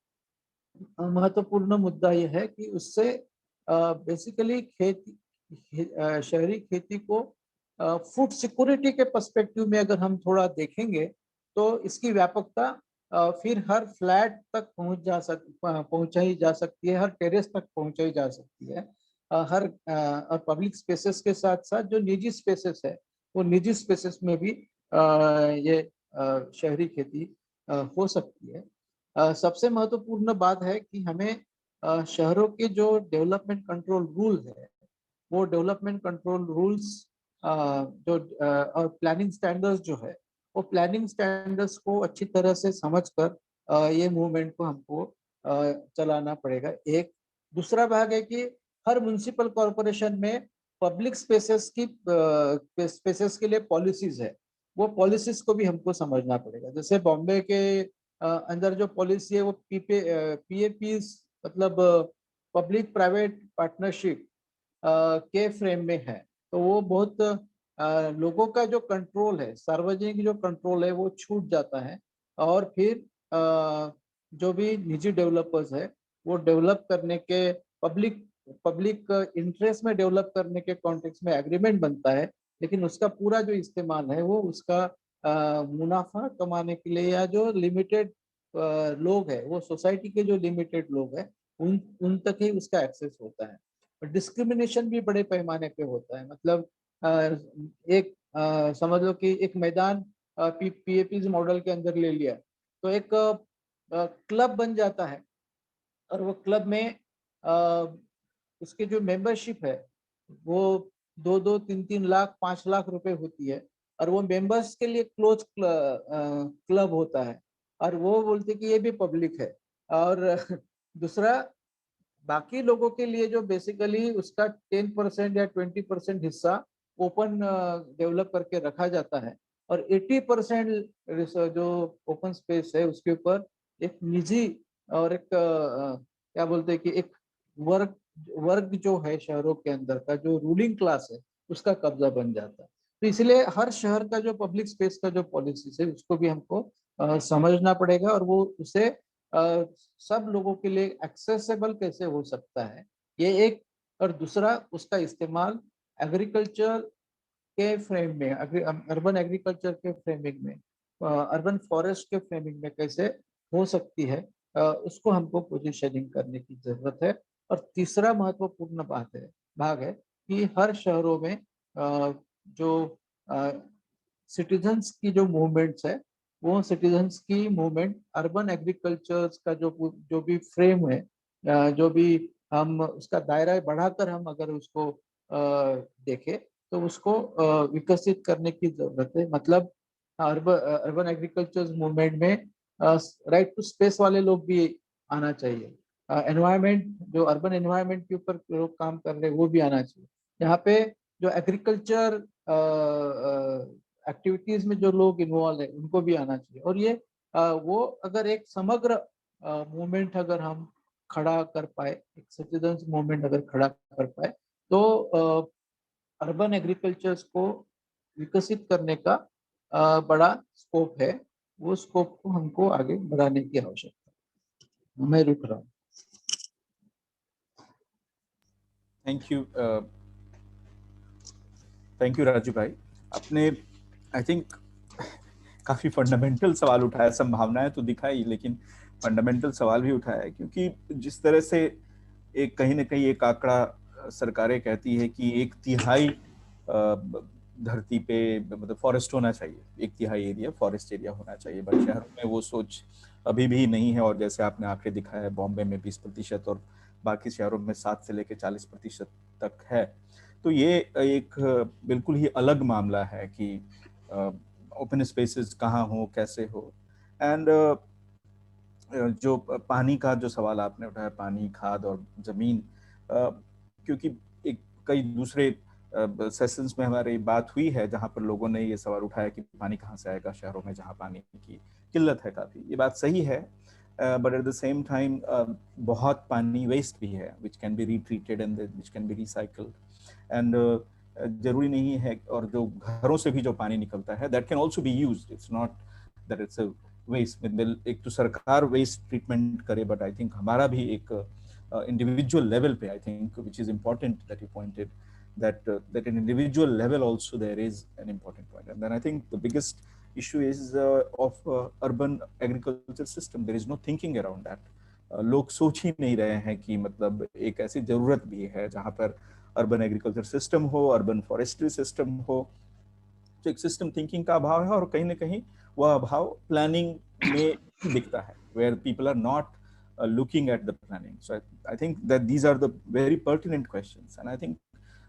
महत्वपूर्ण मुद्दा यह है कि उससे बेसिकली शहरी खेती को फूड सिक्योरिटी के पर्सपेक्टिव में अगर हम थोड़ा देखेंगे तो इसकी व्यापकता फिर हर फ्लैट तक पहुंचाई जा सकती है, हर टेरेस तक पहुंचाई जा सकती है। हर और पब्लिक स्पेसेस के साथ साथ जो निजी स्पेसेस है, वो निजी स्पेसेस में भी ये शहरी खेती हो सकती है। सबसे महत्वपूर्ण बात है कि हमें शहरों के जो डेवलपमेंट कंट्रोल रूल है, वो डेवलपमेंट कंट्रोल रूल्स जो और प्लानिंग स्टैंडर्ड्स जो है, वो प्लानिंग स्टैंडर्ड्स को अच्छी तरह से समझकर ये मूवमेंट को हमको चलाना पड़ेगा। एक दूसरा भाग है कि हर म्युनिसिपल कॉरपोरेशन में पब्लिक स्पेसेस के लिए पॉलिसीज है, वो पॉलिसीज को भी हमको समझना पड़ेगा। जैसे बॉम्बे के अंदर जो पॉलिसी है वो PAP मतलब पब्लिक प्राइवेट पार्टनरशिप के फ्रेम में है। तो वो बहुत लोगों का जो कंट्रोल है, सार्वजनिक जो कंट्रोल है वो छूट जाता है, और फिर जो भी निजी डेवलपर्स है वो डेवलप करने के पब्लिक इंटरेस्ट में डेवलप करने के कॉन्टेक्स्ट में एग्रीमेंट बनता है, लेकिन उसका पूरा जो इस्तेमाल है वो उसका मुनाफा कमाने के लिए, या जो लिमिटेड लोग है, वो सोसाइटी के जो लिमिटेड लोग हैं उन तक ही उसका एक्सेस होता है। डिस्क्रिमिनेशन भी बड़े पैमाने पे होता है। मतलब एक समझ लो कि एक मैदान PAP मॉडल के अंदर ले लिया, तो एक क्लब बन जाता है, और वो क्लब में उसके जो मेंबरशिप है वो 2-3 लाख 5 लाख रुपए होती है, और वो मेंबर्स के लिए क्लोज क्लब होता है, और वो बोलते कि ये भी पब्लिक है। और दूसरा बाकी लोगों के लिए जो बेसिकली उसका 10% या 20% हिस्सा ओपन डेवलप करके रखा जाता है और 80% जो ओपन स्पेस है उसके ऊपर एक निजी और एक क्या बोलते हैं कि एक वर्ग वर्ग जो है शहरों के अंदर का जो रूलिंग क्लास है उसका कब्जा बन जाता है। तो इसलिए हर शहर का जो पब्लिक स्पेस का जो पॉलिसीज है उसको भी हमको समझना पड़ेगा और वो उसे सब लोगों के लिए एक्सेसिबल कैसे हो सकता है ये एक। और दूसरा उसका इस्तेमाल एग्रीकल्चर के फ्रेम में अर्बन एग्रीकल्चर के फ्रेमिंग में अर्बन फॉरेस्ट के फ्रेमिंग में कैसे हो सकती है उसको हमको पोजीशनिंग करने की जरूरत है। और तीसरा महत्वपूर्ण बात है भाग है कि हर शहरों में जो सिटीजन्स की जो मूवमेंट्स है वो सिटीजन्स की मूवमेंट अर्बन एग्रीकल्चर का जो भी फ्रेम है जो भी हम उसका दायरा बढ़ाकर हम अगर उसको देखें तो उसको विकसित करने की जरूरत है। मतलब अर्बन एग्रीकल्चर मूवमेंट में राइट टू स्पेस वाले लोग भी आना चाहिए। एनवायरमेंट जो अर्बन एनवायरमेंट के ऊपर लोग काम कर रहे हैं वो भी आना चाहिए। यहाँ पे जो एग्रीकल्चर एक्टिविटीज में जो लोग इन्वॉल्व है उनको भी आना चाहिए। और ये वो अगर एक समग्र मूवमेंट अगर हम खड़ा कर पाए एक सिटीजन्स मूवमेंट अगर खड़ा कर पाए तो अर्बन एग्रीकल्चर्स को विकसित करने का बड़ा स्कोप है। वो स्कोप को हमको आगे बढ़ाने की आवश्यकता है। मैं रुक रहा हूँ।
थैंक यू राजू भाई। आपने आई थिंक काफी फंडामेंटल सवाल उठाया, संभावनाएं तो दिखाई लेकिन फंडामेंटल सवाल भी उठाया, क्योंकि जिस तरह से एक कहीं ना कहीं एक आंकड़ा सरकारें कहती है कि 1/3 धरती पे मतलब फॉरेस्ट होना चाहिए, 1/3 एरिया फॉरेस्ट एरिया होना चाहिए, बट शहरों में वो सोच अभी भी नहीं है। और जैसे आपने आंकड़े दिखाया है, बॉम्बे में 20% और बाकी शहरों में 7 से लेकर 40% तक है। तो ये एक बिल्कुल ही अलग मामला है कि ओपन स्पेसेस कहाँ हो, कैसे हो। एंड जो पानी का जो सवाल आपने उठाया, पानी, खाद और जमीन, क्योंकि एक कई दूसरे सेशंस में हमारी बात हुई है जहां पर लोगों ने ये सवाल उठाया कि पानी कहाँ से आएगा शहरों में जहां पानी की किल्लत है काफी। ये बात सही है, but at the same time बहुत पानी वेस्ट भी है which can be retreated and which can be recycled. And जरूरी नहीं है, और जो घरों से भी जो पानी निकलता है that can also be used, it's not that it's a waste. एक तो सरकार वेस्ट ट्रीटमेंट करे, बट आई थिंक हमारा भी एक इंडिविजुअल लेवल पे, I think which is important that you pointed that that an individual level also there is an important point. And then I think the biggest issue is of urban agriculture system. There is no thinking around that. लोग सोच ही नहीं रहे हैं कि मतलब एक ऐसी जरूरत भी है जहां पर अर्बन एग्रीकल्चर सिस्टम हो, अर्बन फॉरेस्ट्री सिस्टम हो। तो एक सिस्टम थिंकिंग का अभाव है, और कहीं ना कहीं वह अभाव प्लानिंग में दिखता है, where people are not looking at the planning. So I think that these are the very pertinent questions, and I think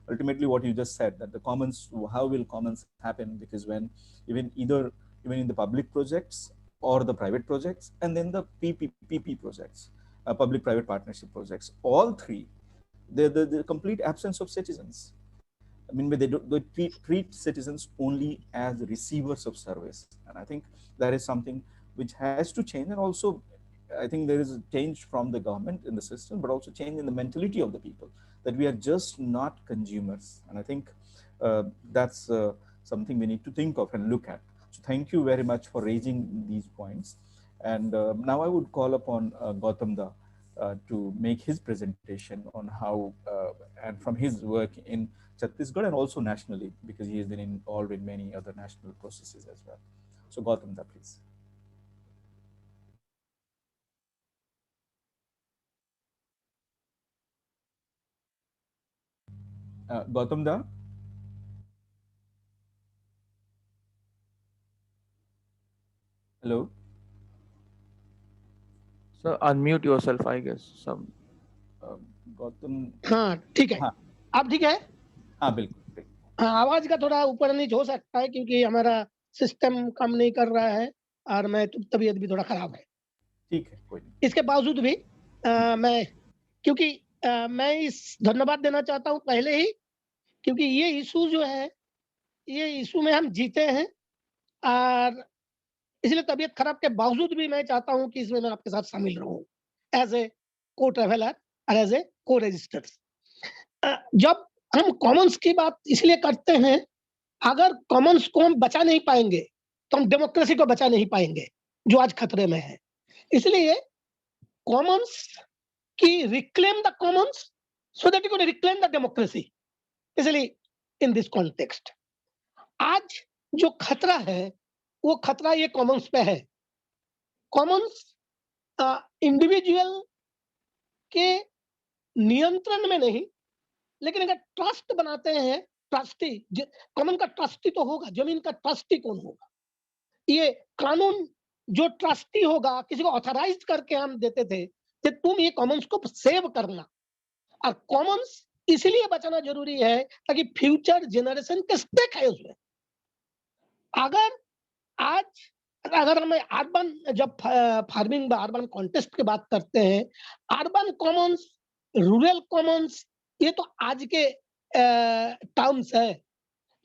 ultimately what you just said, that the commons, how will commons happen? Because when even in the public projects or the private projects, and then the PPP projects, public private partnership projects, all three, the complete absence of citizens. I mean, they treat citizens only as receivers of service, and I think that is something which has to change. And also I think there is a change from the government in the system, but also change in the mentality of the people, that we are just not consumers. And I think that's something we need to think of and look at. So thank you very much for raising these points. And now I would call upon Gautam Da to make his presentation on how, and from his work in Chhattisgarh and also nationally, because he has been involved in many other national processes as well. So Gautam Da, please. Gautam Da? Hello?
So unmute yourself, I guess. Some.
Gautam?
हाँ ठीक है।
हाँ
आप ठीक है?
हाँ बिल्कुल।
हाँ, आवाज का थोड़ा ऊपर नीचे हो सकता है क्योंकि हमारा सिस्टम काम नहीं कर रहा है और मैं तबीयत भी थोड़ा खराब है।
ठीक है, कोई नहीं।
इसके बावजूद भी मैं, क्योंकि मैं इस धन्यवाद देना चाहता हूँ पहले ही, क्योंकि ये इशू जो है, ये इशू में हम जीते हैं, और इसलिए तबीयत खराब के बावजूद भी मैं चाहता हूँ कि इसमें मैं आपके साथ शामिल रहूँ एज ए को ट्रेवलर और एज ए को रजिस्टर्ड। जब हम कॉमन्स की बात इसलिए करते हैं, अगर कॉमन्स को हम बचा नहीं पाएंगे तो हम डेमोक्रेसी को बचा नहीं पाएंगे, जो आज खतरे में है। इसलिए कॉमन्स की reclaim the Commons so that you can reclaim the democracy. इसलिए इन दिस कॉन्टेक्स्ट आज जो खतरा है, वो खतरा ये कॉमन्स पे है। कॉमन्स इंडिविजुअल के नियंत्रण में नहीं, लेकिन अगर ट्रस्ट बनाते हैं, ट्रस्टी, कॉमन का ट्रस्टी तो होगा, जमीन का ट्रस्टी कौन होगा? ये कानून जो ट्रस्टी होगा, किसी को ऑथराइज करके हम देते थे कि तुम ये कॉमन्स को सेव करना, और कॉमन्स इसलिए बचाना जरूरी है ताकि फ्यूचर जनरेशन के स्टेक है उसमें। अगर आज अगर हम अर्बन, जब फार्मिंग अर्बन कॉन्टेस्ट की बात करते हैं, अर्बन कॉमन्स, रूरल कॉमन्स, ये तो आज के टर्म्स है,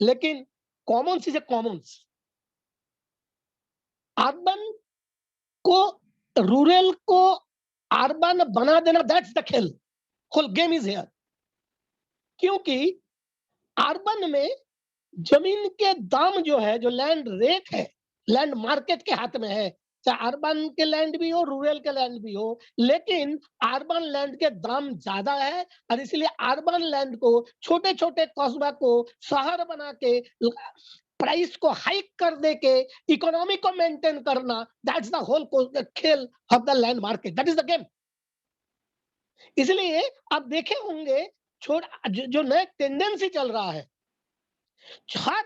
लेकिन Commons is a Commons. Urban को, रूरल को अर्बन बना देना, दैट्स द खेल, होल गेम इज हियर। क्योंकि अर्बन में जमीन के दाम जो है, जो लैंड रेट है, लैंड मार्केट के हाथ में है, चाहे अर्बन के लैंड भी हो, रूरल के लैंड भी हो, लेकिन अर्बन लैंड के दाम ज्यादा है, और इसलिए अर्बन लैंड को, छोटे छोटे कस्बा को शहर बना के प्राइस को हाइक कर दे के इकोनॉमी को मेंटेन करना, दैट्स द होल खेल of the land market, that is the game. इसलिए आप देखे होंगे जो नया टेंडेंसी चल रहा है, हर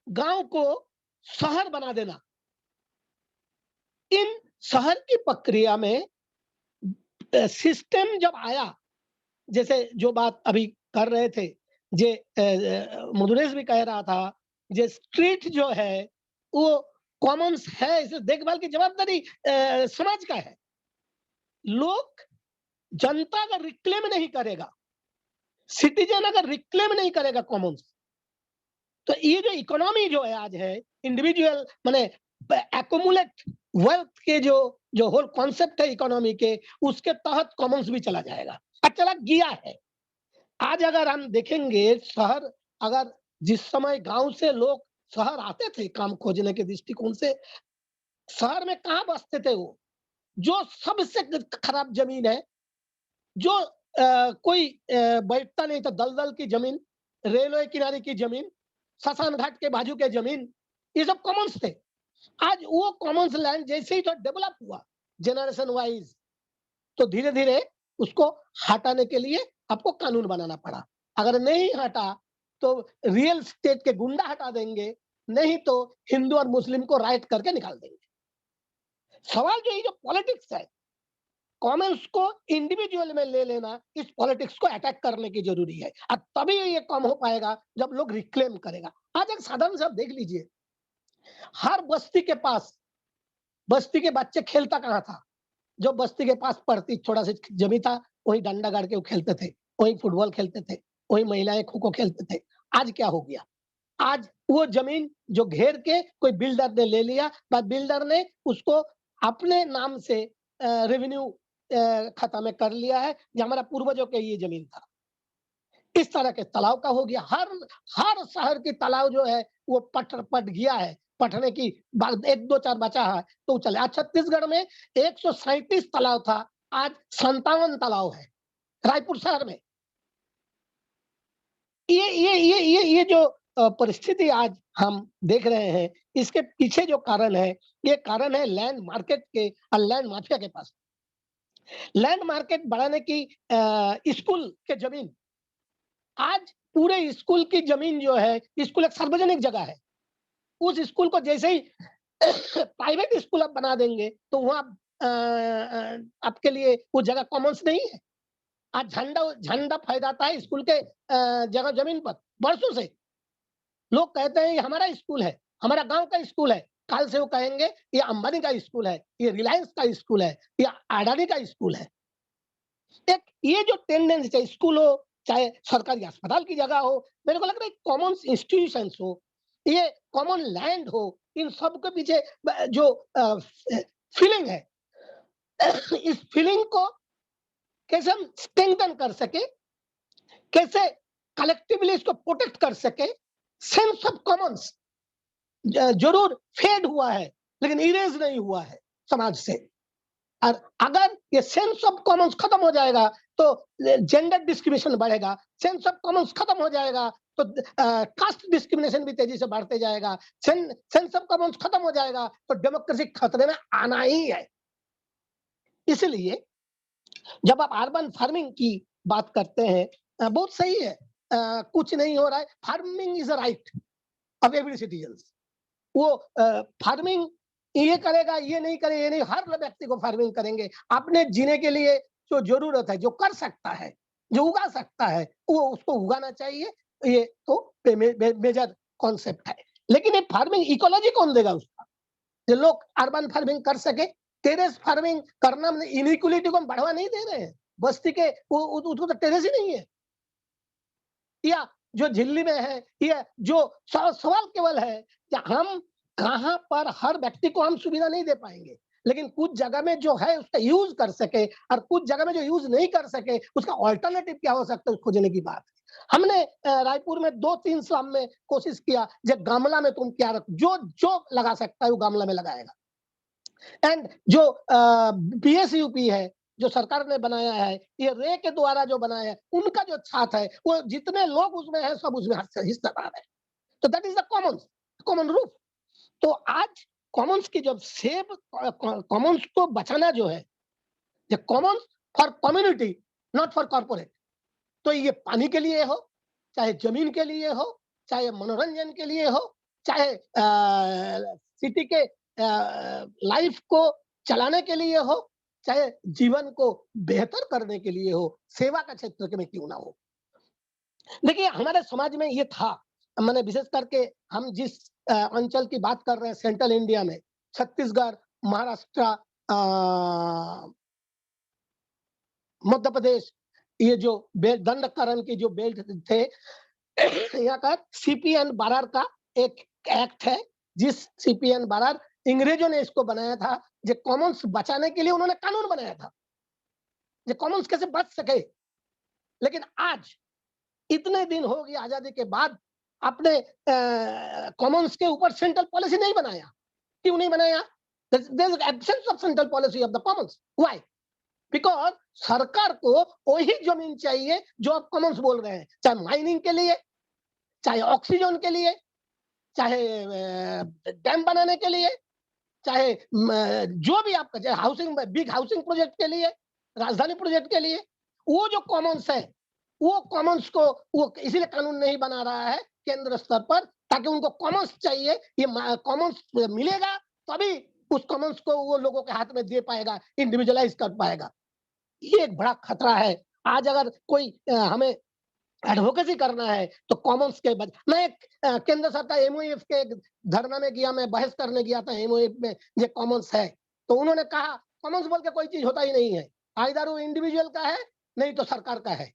गांव को शहर बना देना। इन शहर की प्रक्रिया में सिस्टम जब आया, जैसे जो बात अभी कर रहे थे, जे मधुरेश भी कह रहा था, जे स्ट्रीट जो है वो कॉमन्स है, इसे देखभाल की जवाबदारी समाज का है। लोग, जनता अगर रिक्लेम नहीं करेगा, सिटीजन अगर रिक्लेम नहीं करेगा कॉमन्स, तो ये जो इकोनॉमी जो है आज है, इंडिविजुअल माने एक्युमुलेट वेल्थ के जो होल कॉन्सेप्ट है इकोनॉमी के, उसके तहत कॉमन्स भी चला जाएगा, और चला गया है। आज अगर हम देखेंगे, शहर, अगर जिस समय गांव से लोग शहर आते थे काम खोजने के दृष्टिकोण से, शहर में कहां बसते थे? वो जो सबसे खराब जमीन है, जो कोई बैठता नहीं था, दलदल की जमीन, रेलवे किनारे की जमीन, शमशान घाट के बाजू के जमीन, ये सब कॉमन्स थे। आज वो कॉमन्स लैंड जैसे ही तो डेवलप हुआ जनरेशन वाइज, तो धीरे धीरे उसको हटाने के लिए आपको कानून बनाना पड़ा। अगर नहीं हटा तो रियल स्टेट के गुंडा हटा देंगे, नहीं तो हिंदू और मुस्लिम को राइट करके निकाल देंगे। सवाल जो ये जो पॉलिटिक्स है, कॉमन्स को इंडिविजुअल में ले लेना, इस पॉलिटिक्स को अटैक करने की जरूरी है, और तभी ये कम हो पाएगा जब लोग रिक्लेम करेगा। आज एक साधारण सा देख लीजिए, हर बस्ती के पास, बस्ती के बच्चे खेलता कहाँ था? जो बस्ती के पास पड़ती थोड़ा सा जमीन था, वही डंडा गाड़ के वो खेलते थे, वही फुटबॉल खेलते थे, वही महिलाएं खो खो खेलते थे। आज क्या हो गया? आज वो जमीन जो घेर के कोई बिल्डर ने ले लिया, बिल्डर ने उसको अपने नाम से रेवेन्यू खाता में कर लिया है, जो हमारा पूर्वजों के ये जमीन था। इस तरह के तालाब का हो गया। हर शहर की तालाब जो है वो पट गया है, पटने की बात, 1 2 4 बचा है तो चले। आज छत्तीसगढ़ में 137 तालाब था, आज 57 तालाब है रायपुर शहर में। ये जो परिस्थिति आज हम देख रहे हैं, इसके पीछे जो कारण है, ये कारण है लैंड मार्केट के और लैंड माफिया के पास। लैंड मार्केट बढ़ाने की स्कूल के जमीन, आज पूरे स्कूल की जमीन जो है, स्कूल एक सार्वजनिक जगह है, उस स्कूल को जैसे ही प्राइवेट स्कूल आप बना देंगे तो वहां आपके लिए वो जगह कॉमन्स नहीं है। आज झंडा फहराता है स्कूल के जगह जमीन पर बरसों से। लोग कहते हैं ये हमारा स्कूल है, हमारा गांव का स्कूल है, कल से वो कहेंगे ये अंबानी का स्कूल है, ये रिलायंस का स्कूल है, ये अडानी का स्कूल है। एक ये जो टेंडेंसी, चाहे स्कूल हो, चाहे सरकारी अस्पताल की जगह हो, मेरे को लग रहा है कॉमन इंस्टीट्यूशंस हो, ये कॉमन लैंड हो, इन सब के पीछे जो फीलिंग है, इस फीलिंग को कैसे हम स्ट्रेंथन कर सके, कैसे कलेक्टिवली इसको प्रोटेक्ट कर सके। सेंस ऑफ कॉमन्स जरूर फेड हुआ है, लेकिन इरेज नहीं हुआ है समाज से। और अगर ये सेंस ऑफ कॉमन्स खत्म हो जाएगा तो जेंडर डिस्क्रिमिनेशन बढ़ेगा, सेंस ऑफ कॉमन्स खत्म हो जाएगा तो कास्ट डिस्क्रिमिनेशन भी तेजी से बढ़ते जाएगा, सेंस ऑफ कॉमन्स खत्म हो जाएगा तो डेमोक्रेसी खतरे में आना ही है। इसलिए जब आप अर्बन फार्मिंग की बात करते हैं, बहुत सही है, कुछ नहीं हो रहा है, farming is a right of every citizen. वो फार्मिंग ये करेगा, ये नहीं करे, ये नहीं, हर व्यक्ति को फार्मिंग करेंगे। अपने जीने के लिए जो जरूरत है, जो कर सकता है, जो उगा सकता है, वो उसको उगाना चाहिए। ये तो मेजर कॉन्सेप्ट है। लेकिन ये फार्मिंग इकोलॉजी कौन देगा उसका, जो लोग अर्बन फार्मिंग कर सके? टेरेस फार्मिंग करना इनइक्वलिटी को हम बढ़ावा नहीं दे रहे हैं। बस्ती के उसको तो टेरेस ही नहीं है, या जो झिल्ली में है, ये जो सवाल केवल है कि हम कहां पर हर व्यक्ति को हम सुविधा नहीं दे पाएंगे, लेकिन कुछ जगह में जो है उसका यूज कर सके, और कुछ जगह में जो यूज नहीं कर सके उसका ऑल्टरनेटिव क्या हो सकता है खोजने की बात है। हमने रायपुर में 2-3 स्लम में कोशिश किया, जो गमला में तुम क्या रख, जो लगा सकता है वो गमला में लगाएगा। एंड जो बीएसयूपी है, जो सरकार ने बनाया है, ये रे के द्वारा जो बनाया है, उनका जो छात है, वो जितने लोग उसमें है सब उसमें हिस्सेदार है। तो that is the common roof. तो आज कॉमन्स की जब सेव, कॉमन्स को बचाना जो है, Commons for community not for corporate. तो ये पानी के लिए हो, चाहे जमीन के लिए हो, चाहे मनोरंजन के लिए हो, चाहे सिटी के लाइफ को चलाने के लिए हो, चाहे जीवन को बेहतर करने के लिए हो, सेवा का क्षेत्र में क्यों ना हो। देखिए हमारे समाज में ये था, मैंने विशेष करके हम जिस अंचल की बात कर रहे हैं, सेंट्रल इंडिया में छत्तीसगढ़, महाराष्ट्र, मध्य प्रदेश, ये जो दंडकरण की जो बेल्ट थे, यहाँ का सीपीएन बारार का एक एक्ट है, जिस सीपीएन बारार, अंग्रेजों ने इसको बनाया था, जो कॉमन्स बचाने के लिए उन्होंने कानून बनाया था, जो कॉमन्स कैसे बच सके। लेकिन आज इतने दिन हो गए आजादी के बाद, अपने कॉमन्स के ऊपर सेंट्रल पॉलिसी नहीं बनाया। क्यों नहीं बनाया? There is absence of central policy of the commons. Why? Because सरकार को वही जमीन चाहिए जो आप कॉमन्स बोल रहे हैं, चाहे माइनिंग के लिए, चाहे ऑक्सीजन के लिए, चाहे डैम बनाने के लिए, चाहे जो भी आपका, चाहे हाउसिंग, बिग हाउसिंग प्रोजेक्ट के लिए, राजधानी प्रोजेक्ट के लिए, वो जो कॉमन्स है, वो कॉमन्स को वो इसलिए कानून नहीं बना रहा है केंद्र स्तर पर, ताकि उनको कॉमन्स चाहिए, ये कॉमन्स मिलेगा तभी उस कॉमन्स को वो लोगों के हाथ में दे पाएगा, इंडिविजुअलाइज कर पाएगा। ये एक बड़ा खतरा है। आज अगर कोई हमें एडवोकेसी करना है तो कॉमन्स के मैं एक केंद्र सरकार एमओएफ के धरना में गया, मैं बहस करने गया था एमओएफ में, ये कॉमन्स है, तो उन्होंने कहा कॉमन्स बोल के कोई चीज होता ही नहीं है, आइदर वो इंडिविजुअल का है नहीं तो सरकार का है।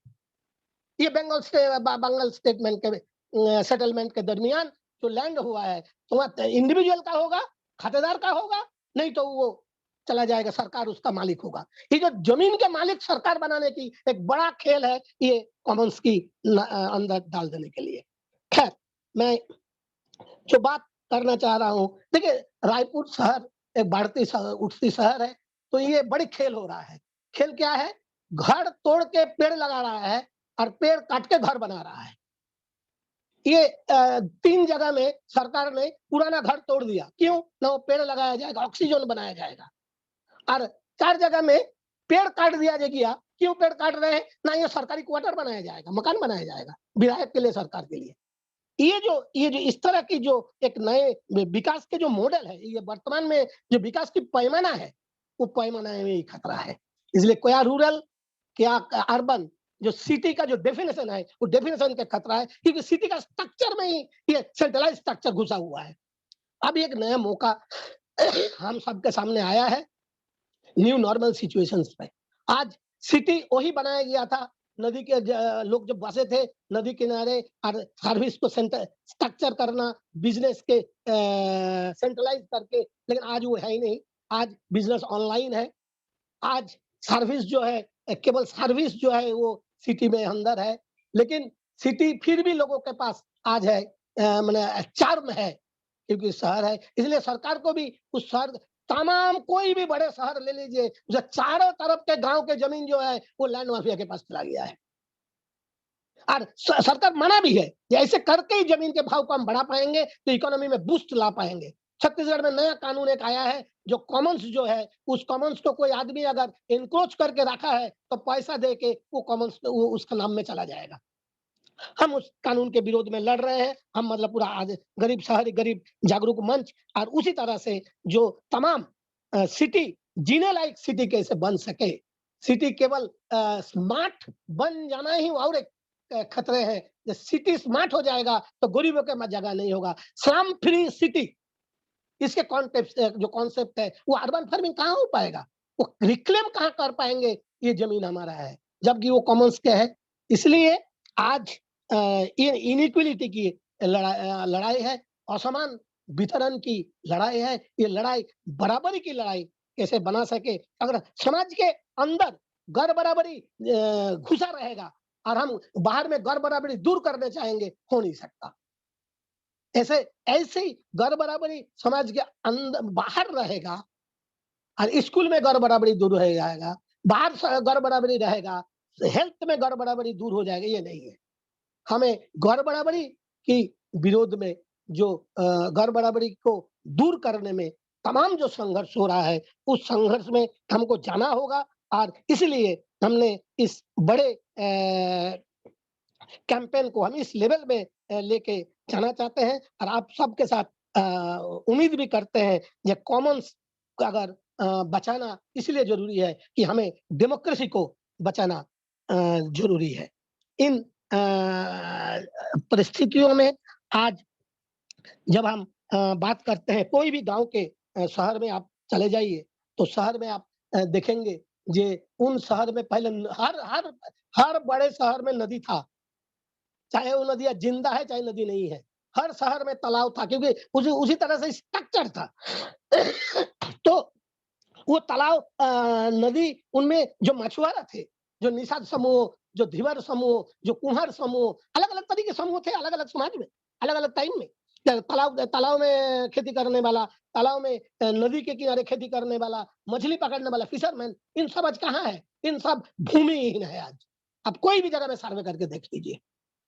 ये बंगाल स्टेटमेंट के सेटलमेंट के दरमियान जो लैंड हुआ है, तो इंडिविजुअल का होगा, खातेदार का होगा, नहीं तो वो चला जाएगा, सरकार उसका मालिक होगा। ये जो जमीन के मालिक सरकार बनाने की एक बड़ा खेल है, ये कॉमन्स की अंदर डाल देने के लिए। खैर, मैं जो बात करना चाह रहा हूं, देखिए रायपुर शहर एक बढ़ती उठती शहर है, तो ये बड़ी खेल हो रहा है। खेल क्या है? घर तोड़ के पेड़ लगा रहा है और पेड़ काट के घर बना रहा है। ये 3 जगह में सरकार ने पुराना घर तोड़ दिया। क्यों? ना वो पेड़ लगाया जाएगा, ऑक्सीजन बनाया जाएगा। और 4 जगह में पेड़ काट दिया गया। क्यों पेड़ काट रहे हैं? ना ये सरकारी क्वार्टर बनाया जाएगा, मकान बनाया जाएगा विधायक के लिए, सरकार के लिए। ये जो इस तरह की जो एक नए विकास के जो मॉडल है, ये वर्तमान में जो विकास की पैमाना है, वो पैमाना में ही खतरा है। इसलिए क्या रूरल, क्या अर्बन, जो सिटी का जो डेफिनेशन है, वो डेफिनेशन का खतरा है, क्योंकि सिटी का स्ट्रक्चर में ही ये सेंट्रलाइज स्ट्रक्चर घुसा हुआ है। अब एक नया मौका हम सबके सामने आया है न्यू नॉर्मल सिचुएशंस में। आज सिटी वही बनाया गया था, नदी के लोग जब बसे थे नदी किनारे, और सर्विस को सेंटर स्ट्रक्चर करना, बिजनेस के सेंट्रलाइज करके, लेकिन आज वो है ही नहीं। आज बिजनेस ऑनलाइन है। आज सर्विस जो है केवल सर्विस जो है वो सिटी में अंदर है, लेकिन सिटी फिर भी लोगों के पास आज है, माने चार्म है, क्योंकि शहर है। इसलिए सरकार को भी उस शहर, तमाम कोई भी बड़े शहर ले लीजिए, जो चारों तरफ के गांव के जमीन जो है वो लैंड माफिया के पास चला गया है, और सरकार मना भी है कि ऐसे करके ही जमीन के भाव को हम बढ़ा पाएंगे, तो इकोनॉमी में बूस्ट ला पाएंगे। छत्तीसगढ़ में नया कानून एक आया है, जो कॉमन्स जो है, उस कॉमन्स को कोई आदमी अगर इंक्रोच करके रखा है तो पैसा दे के वो कॉमन्स वो उसका नाम में चला जाएगा। हम उस कानून के विरोध में लड़ रहे हैं। हम मतलब पूरा आज गरीब शहरी गरीब जागरूक मंच, और उसी तरह से जो तमाम सिटी जीने लायक सिटी कैसे बन सके। सिटी केवल स्मार्ट बन जाना ही और एक खतरे हैं। जब सिटी स्मार्ट हो जाएगा तो गरीबों के में जगह नहीं होगा। स्लम फ्री सिटी, इसके कॉन्सेप्ट जो कॉन्सेप्ट है वो अर्बन फार्मिंग कहाँ हो पाएगा, वो रिक्लेम कहाँ कर पाएंगे, ये जमीन हमारा है जबकि वो कॉमन्स के है। इसलिए आज इनइक्वलिटी की लड़ाई है, असमान वितरण की लड़ाई है। ये लड़ाई बराबरी की लड़ाई कैसे बना सके। अगर समाज के अंदर गैर बराबरी घुसा रहेगा और हम बाहर में गैर बराबरी दूर करने चाहेंगे, हो नहीं सकता। ऐसे ही गैर बराबरी समाज के अंदर बाहर रहेगा, और स्कूल में गैर बराबरी दूर हो जाएगा, बाहर गैर बराबरी रहेगा, हेल्थ में गैर बराबरी दूर हो जाएगा, ये नहीं है। हमें गैर बराबरी की विरोध में, जो गैर बराबरी को दूर करने में तमाम जो संघर्ष हो रहा है, उस संघर्ष में हमको जाना होगा। और इसलिए हमने इस बड़े कैंपेन को हम इस लेवल में लेके जाना चाहते हैं, और आप सबके साथ उम्मीद भी करते हैं ये कॉमन्स को अगर बचाना इसलिए जरूरी है कि हमें डेमोक्रेसी को बचाना जरूरी है। इन परिस्थितियों में आज जब हम बात करते हैं, कोई भी गांव के शहर में आप चले जाइए तो शहर में आप देखेंगे जे उन शहर में पहले हर हर हर बड़े शहर में नदी था, चाहे वो नदियाँ जिंदा है चाहे नदी नहीं है। हर शहर में तालाब था, क्योंकि उसी तरह से स्ट्रक्चर था। तो वो तालाब नदी, उनमें जो मछुआरा थे, जो निषाद समूह, जो धीवर समूह, जो कुम्हार समूह, अलग अलग तरह के समूह थे, अलग अलग समाज में, अलग अलग टाइम में। तालाब में खेती करने वाला, तालाब में नदी के किनारे खेती करने वाला, मछली पकड़ने वाला फिशरमैन, इन सब आज कहाँ है? इन सब भूमिहीन है आज। आप कोई भी जगह में सर्वे करके देख लीजिए।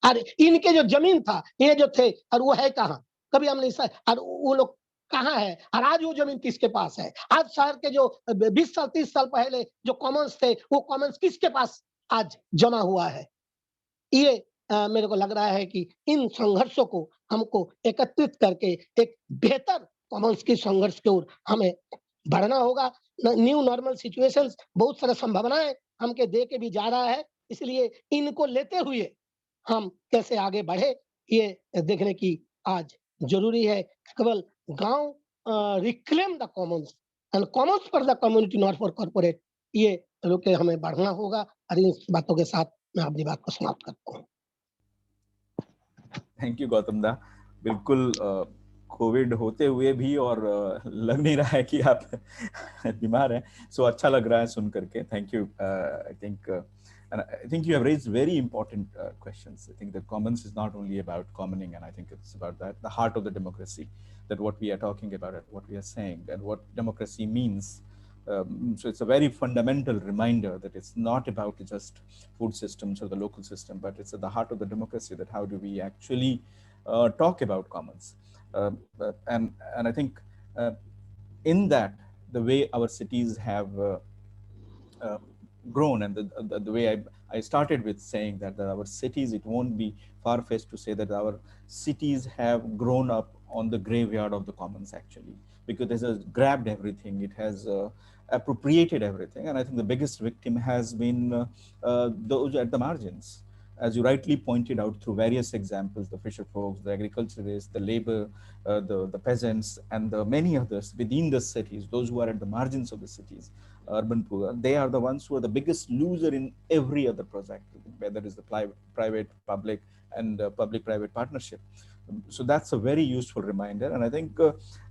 और इनके जो जमीन था, ये जो थे, और वो है कहाँ? कभी हम नहीं, और वो लोग कहाँ है, और आज वो जमीन किसके पास है? आज शहर के जो 20 साल 30 साल पहले जो कॉमन्स थे, वो कॉमन्स किसके पास आज जमा हुआ है? ये मेरे को लग रहा है कि इन संघर्षों को हमको एकत्रित करके एक बेहतर कॉमन्स की संघर्ष की ओर हमें बढ़ना होगा। न्यू नॉर्मल सिचुएशंस, बहुत सारे संभावनाएं हमके दे के भी जा रहा है, इसलिए इनको लेते हुए हम कैसे आगे बढ़े, ये देखने की आज जरूरी है। केवल गांव reclaim the Commons and Commons for the community not for corporate, ये लोग के हमें बढ़ना होगा। और इन बातों के साथ मैं अपनी बात को समाप्त करता हूँ।
थैंक यू गौतम दा। बिल्कुल कोविड होते हुए भी और लग नहीं रहा है कि आप बीमार हैं, सो अच्छा लग रहा है सुन करके। Thank you. And I think you have raised very important questions. I think the commons is not only about commoning, and I think it's about that, the heart of the democracy, that what we are talking about, what we are saying, and what democracy means. So it's a very fundamental reminder that it's not about just food systems or the local system, but it's at the heart of the democracy, that how do we actually talk about commons. And I think in that, the way our cities have grown, and the way I started with saying that our cities, it won't be far-fetched to say that our cities have grown up on the graveyard of the commons, actually, because it has grabbed everything, it has appropriated everything. And I think the biggest victim has been those at the margins. As you rightly pointed out through various examples, the fisher folks, the agriculturists, the labor, the peasants, and the many others within the cities, those who are at the margins of the cities, urban poor, they are the ones who are the biggest loser in every other project, whether it's the private, public, and public-private partnership. So that's a very useful reminder. And I think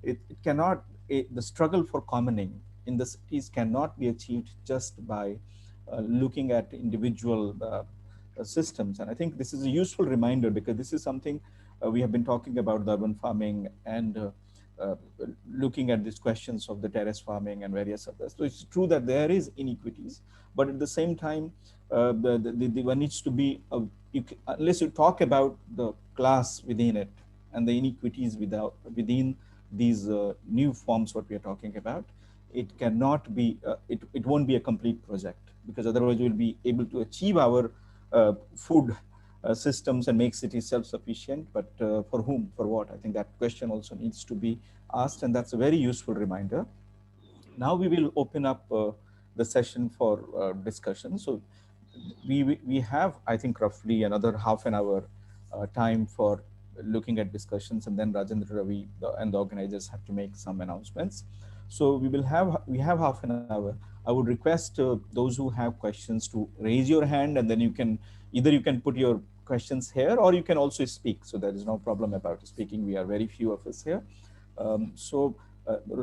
it cannot, the struggle for commoning in the cities cannot be achieved just by looking at individual systems. And I think this is a useful reminder, because this is something we have been talking about, the urban farming, and uh, looking at these questions of the terrace farming and various others. So it's true that there is inequities, but at the same time, one needs to be, unless you talk about the class within it and the inequities within these new forms what we are talking about, it cannot be, it won't be a complete project, because otherwise we'll be able to achieve our food systems and make cities self-sufficient, but for whom, for what? I think that question also needs to be asked, and that's a very useful reminder. Now we will open up the session for discussion. So we have, I think, roughly another half an hour time for looking at discussions, and then Rajendra, Ravi, and the organizers have to make some announcements. So we have half an hour. I would request those who have questions to raise your hand, and then you can put your questions here, or you can also speak. So there is no problem about speaking. We are very few of us here.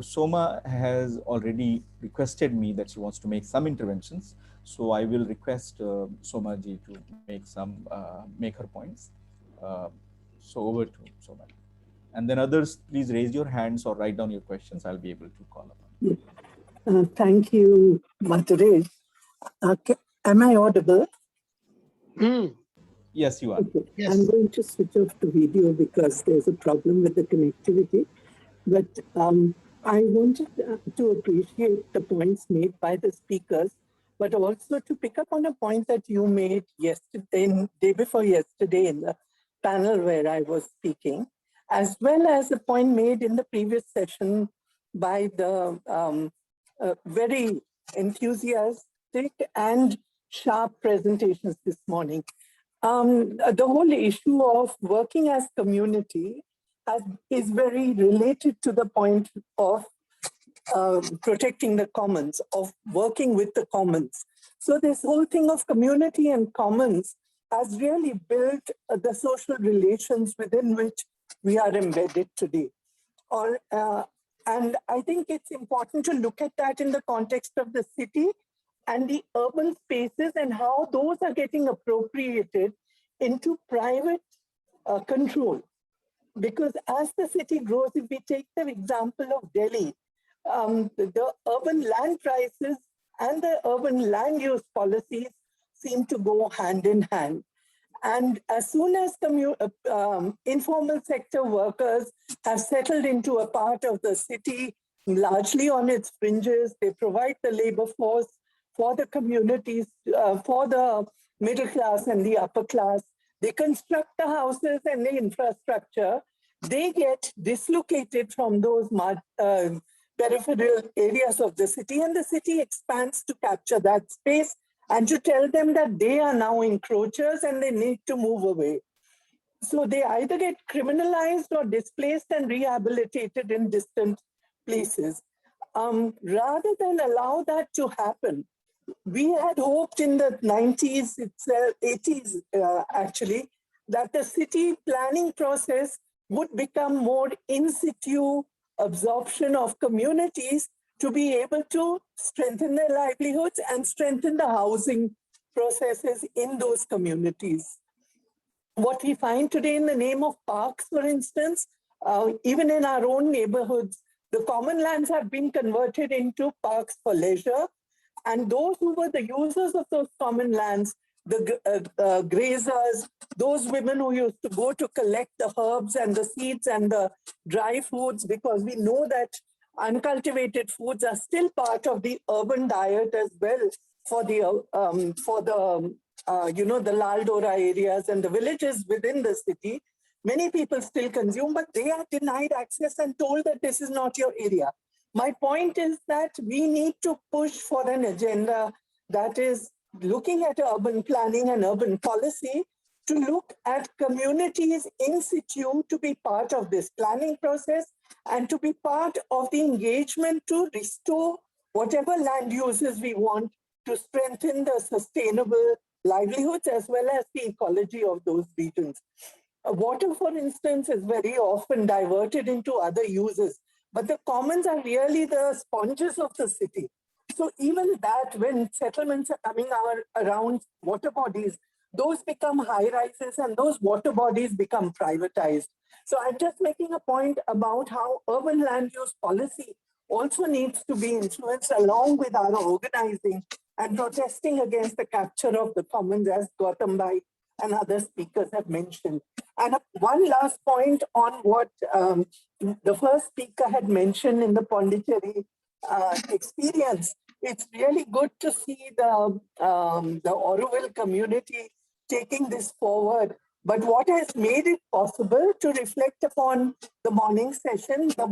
Soma has already requested me that she wants to make some interventions. So I will request Soma ji to make her points. So over to Soma. And then others, please raise your hands or write down your questions. I'll be able to call upon.
Thank you, Madhuresh. Am I audible?
Yes, you are.
Okay.
Yes.
I'm going to switch off to video because there's a problem with the connectivity. But I wanted to appreciate the points made by the speakers, but also to pick up on a point that you made yesterday, day before yesterday, in the panel where I was speaking, as well as a point made in the previous session by the very enthusiastic and sharp presentations this morning. The whole issue of working as community is very related to the point of protecting the commons, of working with the commons. So this whole thing of community and commons has really built the social relations within which we are embedded today. And I think it's important to look at that in the context of the city and the urban spaces and how those are getting appropriated into private control. Because as the city grows, if we take the example of Delhi, the urban land prices and the urban land use policies seem to go hand in hand. And as soon as informal sector workers have settled into a part of the city, largely on its fringes, they provide the labor force for the communities, for the middle class and the upper class. They construct the houses and the infrastructure. They get dislocated from those peripheral areas of the city, and the city expands to capture that space and to tell them that they are now encroachers and they need to move away. So they either get criminalized or displaced and rehabilitated in distant places. Rather than allow that to happen, we had hoped in the 90s, 80s actually, that the city planning process would become more in situ absorption of communities to be able to strengthen their livelihoods and strengthen the housing processes in those communities. What we find today in the name of parks, for instance, even in our own neighborhoods, the common lands have been converted into parks for leisure. And those who were the users of those common lands, the grazers, those women who used to go to collect the herbs and the seeds and the dry foods, because we know that uncultivated foods are still part of the urban diet as well for the the Laldora areas and the villages within the city. Many people still consume, but they are denied access and told that this is not your area. My point is that we need to push for an agenda that is looking at urban planning and urban policy to look at communities in situ to be part of this planning process and to be part of the engagement to restore whatever land uses we want to strengthen the sustainable livelihoods as well as the ecology of those regions. Water, for instance, is very often diverted into other uses, but the commons are really the sponges of the city. So even that, when settlements are coming around water bodies, those become high rises and those water bodies become privatized. So I'm just making a point about how urban land use policy also needs to be influenced along with our organizing and protesting against the capture of the commons, as Gautam Bhai and other speakers have mentioned. And one last point on what the first speaker had mentioned in the Pondicherry experience. It's really good to see the Auroville community taking this forward. But what has made it possible to reflect upon the morning session, the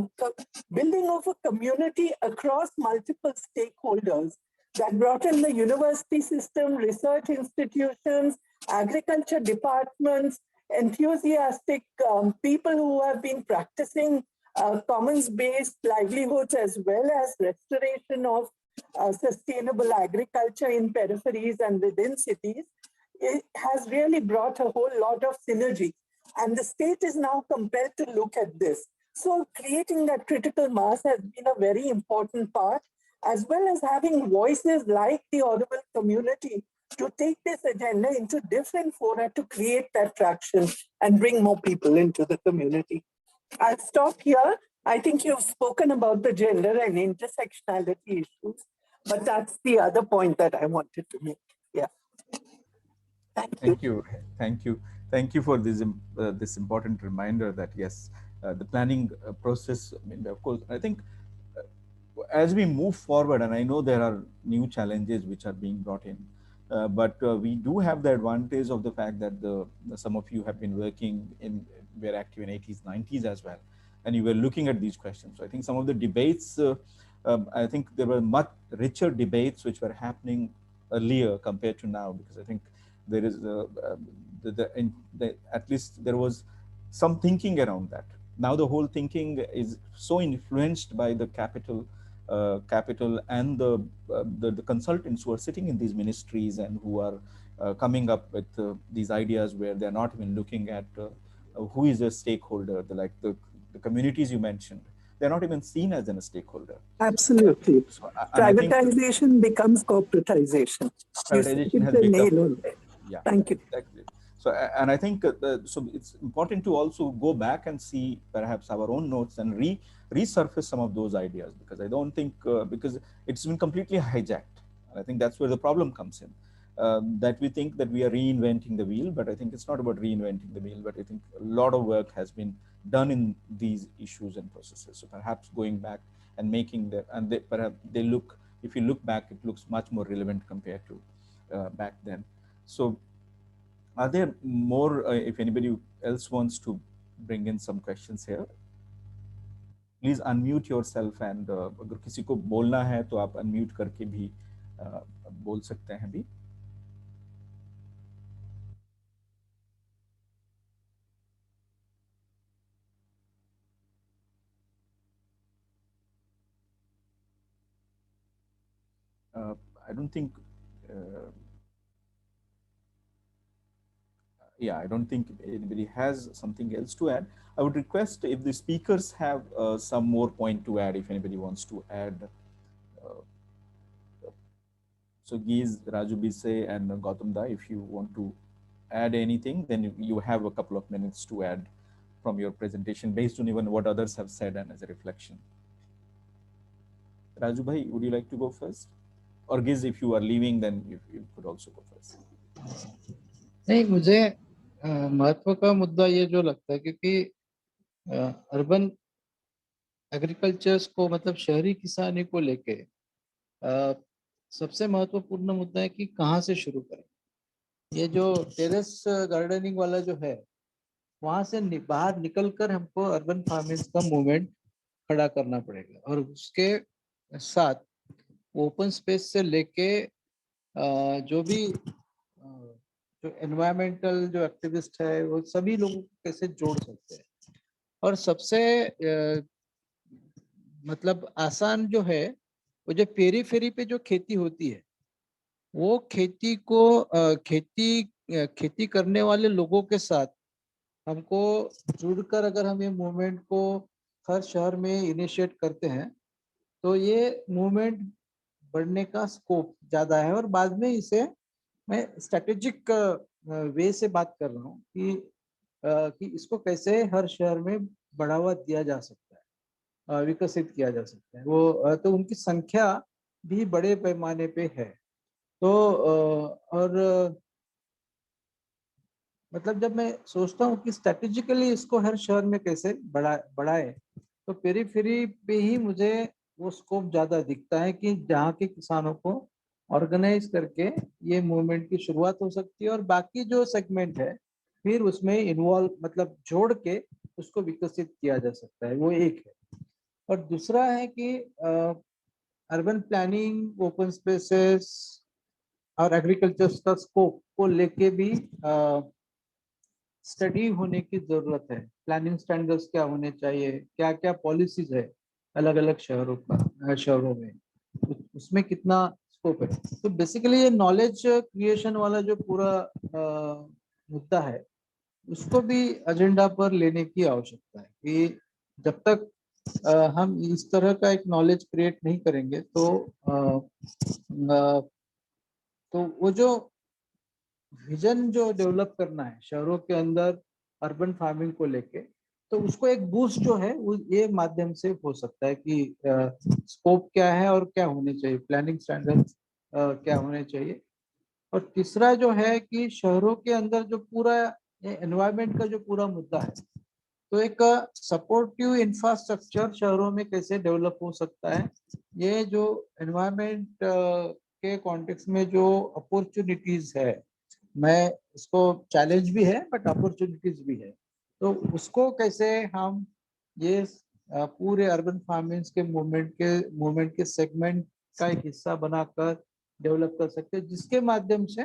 building of a community across multiple stakeholders that brought in the university system, research institutions, agriculture departments, enthusiastic people who have been practicing commons-based livelihoods as well as restoration of sustainable agriculture in peripheries and within cities. It has really brought a whole lot of synergy. And the state is now compelled to look at this. So creating that critical mass has been a very important part, as well as having voices like the Auroville community to take this agenda into different fora to create that traction and bring more people into the community. I'll stop here. I think you've spoken about the gender and intersectionality issues, but that's the other point that I wanted to make. Yeah.
Thank you. Thank you for this important reminder that yes, the planning process. I mean, of course, I think as we move forward, and I know there are new challenges which are being brought in, but we do have the advantage of the fact that some of you have been working were active in 80s, 90s as well, and you were looking at these questions. So I think some of the debates, I think there were much richer debates which were happening earlier compared to now, because I think there is at least there was some thinking around that. Now the whole thinking is so influenced by the capital and the consultants who are sitting in these ministries and who are coming up with these ideas where they're not even looking at who is a stakeholder, the communities you mentioned. They're not even seen as a stakeholder.
Absolutely. So, privatization becomes corporatization.
Privatization has become, yeah. Thank you. Exactly. So, and I think so it's important to also go back and see perhaps our own notes and resurface some of those ideas, because I don't think, because it's been completely hijacked. And I think that's where the problem comes in, that we think that we are reinventing the wheel, but I think it's not about reinventing the wheel, but I think a lot of work has been done in these issues and processes. So perhaps going back and making that, and perhaps they look, if you look back, it looks much more relevant compared to back then. So are there more, if anybody else wants to bring in some questions here, please unmute yourself, and अगर किसी को बोलना है तो आप unmute करके भी बोल सकते हैं भी. I don't think yeah, I don't think anybody has something else to add. I would request if the speakers have some more point to add, if anybody wants to add. So Giz, Raju Bise, and Gautam Da, if you want to add anything, then you have a couple of minutes to add from your presentation based on even what others have said and as a reflection. Raju Bhai, would you like to go first? Or Giz, if you are leaving, then you could also go first.
नहीं, मुझे महत्व का मुद्दा ये जो लगता है, क्योंकि अर्बन एग्रीकल्चर्स को, मतलब शहरी किसानी को लेके सबसे महत्वपूर्ण मुद्दा है कि कहाँ से शुरू करें. ये जो टेरेस गार्डनिंग वाला जो है, वहां से बाहर निकलकर हमको अर्बन फार्मिंग का मूवमेंट खड़ा करना पड़ेगा, और उसके साथ ओपन स्पेस से लेके जो भी जो एनवायरमेंटल जो एक्टिविस्ट है, वो सभी लोगों को कैसे जोड़ सकते हैं. और सबसे मतलब आसान जो है वो जो पेरीफेरी पे जो खेती होती है, वो खेती को खेती करने वाले लोगों के साथ हमको जुड़कर अगर हम ये मूवमेंट को हर शहर में इनिशिएट करते हैं, तो ये मूवमेंट बढ़ने का स्कोप ज़्यादा है। और बाद में इसे मैं स्ट्रेटेजिक वे से बात कर रहा हूँ कि इसको कैसे हर शहर में बढ़ावा दिया जा सकता है, विकसित किया जा सकता है। वो तो उनकी संख्या भी बड़े पैमाने पे है। तो और मतलब जब मैं सोचता हूँ कि स्ट्रेटेजिकली इसको हर शहर में कैसे बढ़ाए, तो पेरीफेरी पे ही मुझे वो स्कोप ज्यादा दिखता है कि जहाँ के किसानों को ऑर्गेनाइज करके ये मूवमेंट की शुरुआत हो सकती है, और बाकी जो सेगमेंट है फिर उसमें इन्वॉल्व मतलब जोड़ के उसको विकसित किया जा सकता है। वो एक है। और दूसरा है कि अर्बन प्लानिंग, ओपन स्पेसेस और एग्रीकल्चर का स्कोप को लेके भी स्टडी होने की जरूरत है। प्लानिंग स्टैंडर्ड्स क्या होने चाहिए, क्या क्या पॉलिसीज है अलग अलग शहरों में, उसमें कितना स्कोप है। तो बेसिकली ये नॉलेज क्रिएशन वाला जो पूरा मुद्दा है, उसको भी एजेंडा पर लेने की आवश्यकता है कि जब तक हम इस तरह का एक नॉलेज क्रिएट नहीं करेंगे, तो वो जो विजन जो डेवलप करना है शहरों के अंदर अर्बन फार्मिंग को लेके, तो उसको एक बूस्ट जो है वो ये माध्यम से हो सकता है कि स्कोप क्या है और क्या होने चाहिए, प्लानिंग स्टैंडर्ड क्या होने चाहिए। और तीसरा जो है कि शहरों के अंदर जो पूरा एनवायरनमेंट का जो पूरा मुद्दा है, तो एक सपोर्टिव इंफ्रास्ट्रक्चर शहरों में कैसे डेवलप हो सकता है। ये जो एनवायरनमेंट के कॉन्टेक्स्ट में जो अपॉर्चुनिटीज है, मैं इसको चैलेंज भी है बट अपॉर्चुनिटीज भी है, तो उसको कैसे हम ये पूरे अर्बन फार्मिंग के मूवमेंट के सेगमेंट का एक हिस्सा बनाकर डेवलप कर सकते हैं, जिसके माध्यम से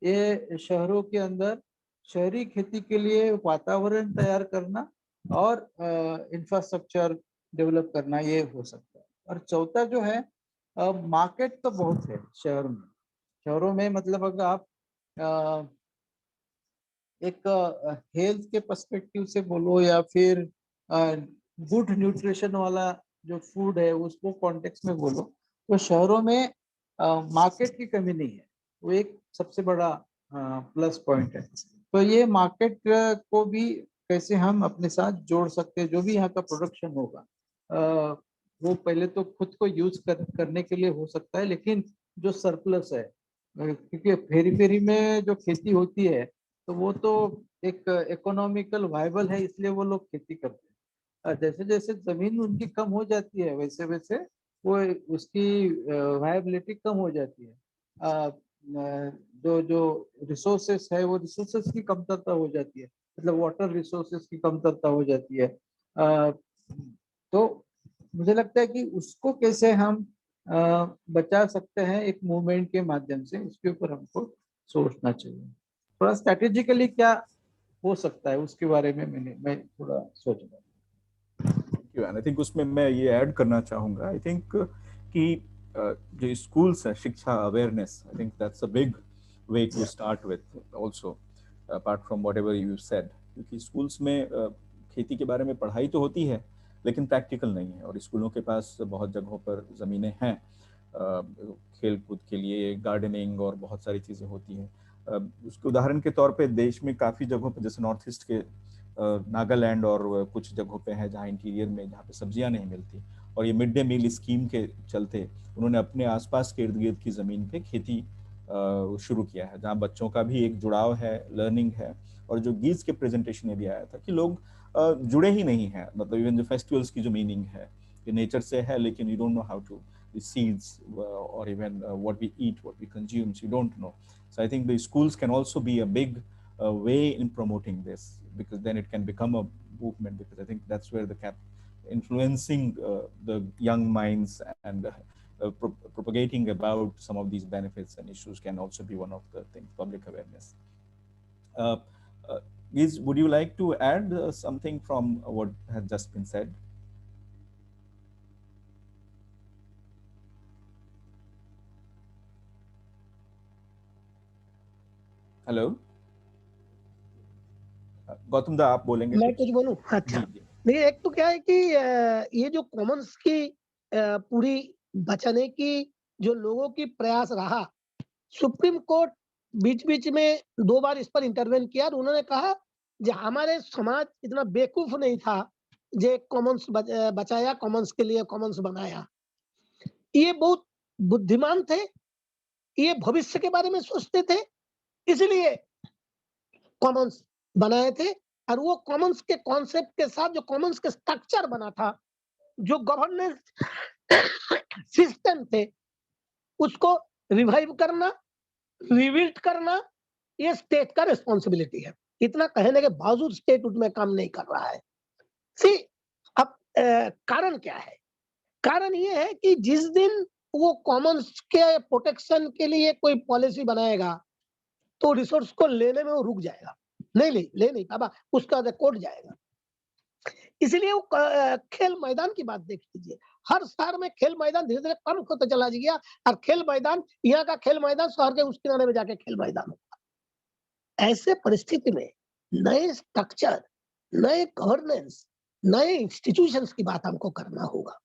ये शहरों के अंदर शहरी खेती के लिए वातावरण तैयार करना और इंफ्रास्ट्रक्चर डेवलप करना, ये हो सकता है। और चौथा जो है, मार्केट तो बहुत है शहरों में मतलब अगर आप एक हेल्थ के पर्सपेक्टिव से बोलो या फिर गुड न्यूट्रिशन वाला जो फूड है उसको कॉन्टेक्स्ट में बोलो, तो शहरों में मार्केट की कमी नहीं है। वो एक सबसे बड़ा प्लस पॉइंट है। तो ये मार्केट को भी कैसे हम अपने साथ जोड़ सकते हैं। जो भी यहाँ का प्रोडक्शन होगा वो पहले तो खुद को यूज करने के लिए हो सकता है, लेकिन जो सरप्लस है, क्योंकि फेरी फेरी में जो खेती होती है तो वो तो एक इकोनॉमिकल वायबल है, इसलिए वो लोग खेती करते हैं। जैसे जैसे जमीन उनकी कम हो जाती है वैसे वैसे वो उसकी वायबिलिटी कम हो जाती है। जो जो रिसोर्सेस है वो रिसोर्सेस की कमतरता हो जाती है, मतलब वाटर रिसोर्सेस की कमतरता हो जाती है। तो मुझे लगता है कि उसको कैसे हम बचा सकते हैं एक मूवमेंट के माध्यम से, उसके ऊपर हमको सोचना चाहिए। थोड़ा स्ट्रेटेजिकली क्या हो सकता है उसके बारे में मैं थोड़ा सोच रहा हूँ।
आई थिंक उसमें मैं ये ऐड करना चाहूँगा। आई थिंक कि जो स्कूल्स है, शिक्षा, awareness, I think that's a big way to start with also, apart from whatever you said. क्योंकि स्कूल्स में खेती के बारे में पढ़ाई तो होती है लेकिन प्रैक्टिकल नहीं है, और स्कूलों के पास बहुत जगहों पर ज़मीनें हैं खेल कूद के लिए, गार्डनिंग और बहुत सारी चीज़ें होती हैं। उसके उदाहरण के तौर पे देश में काफ़ी जगहों पे, जैसे नॉर्थ ईस्ट के नागालैंड और कुछ जगहों पे है जहाँ इंटीरियर में, जहाँ पे सब्जियां नहीं मिलती, और ये मिड डे मील स्कीम के चलते उन्होंने अपने आसपास के इर्द गिर्द की ज़मीन पे खेती शुरू किया है, जहाँ बच्चों का भी एक जुड़ाव है, लर्निंग है। और जो गीज के प्रेजेंटेशन में भी आया था कि लोग जुड़े ही नहीं हैं, मतलब इवन जो फेस्टिवल्स की जो मीनिंग है ये नेचर से है, लेकिन you don't know how to the seeds or even what we eat, what we consume, so you don't know. So I think the schools can also be a big way in promoting this, because then it can become a movement, because I think that's where the influencing the young minds and propagating about some of these benefits and issues can also be one of the things, public awareness. Liz, would you like to add something from what has just been said? Hello Gautam दा, आप बोलेंगे
मैं
कुछ?
कुछ बोलूं? अच्छा,
जी।
देखिए एक तो क्या है कि ये जो कॉमन्स की पूरी बचाने की जो लोगों की प्रयास रहा, सुप्रीम कोर्ट बीच-बीच में 2 बार इस पर इंटरवेन किया और उन्होंने कहा जे हमारे समाज इतना बेवकूफ नहीं था जे कॉमन्स बचाया, कॉमन्स के लिए कॉमन्स बनाया। ये बहुत बुद्धिमान थे, ये भविष्य के बारे में सोचते थे, इसलिए कॉमन्स बनाए थे और वो कॉमन्स के कॉन्सेप्ट के साथ जो कॉमन्स के स्ट्रक्चर बना था, जो गवर्नेंस सिस्टम थे, उसको रिवाइव करना, रिबिल्ड करना, ये स्टेट का रिस्पॉन्सिबिलिटी है। इतना कहने के बावजूद स्टेट उसमें काम नहीं कर रहा है। सी अब कारण क्या है? कारण ये है कि जिस दिन वो कॉमन्स के प्रोटेक्शन के लिए कोई पॉलिसी बनाएगा, तो रिसोर्स को लेने में वो रुक जाएगा। नहीं ले नहीं पाएगा, उसका कोर्ट जाएगा। इसलिए वो खेल मैदान की बात देख लीजिए। हर शहर में खेल मैदान धीरे-धीरे कम होता चला गया और खेल मैदान, यहाँ का खेल मैदान शहर के उस किनारे में जाके खेल मैदान होगा। ऐसे परिस्थिति में नए स्ट्रक्चर, नए गवर्नेंस, नए इंस्टीट्यूशंस की बात हमको करना होगा।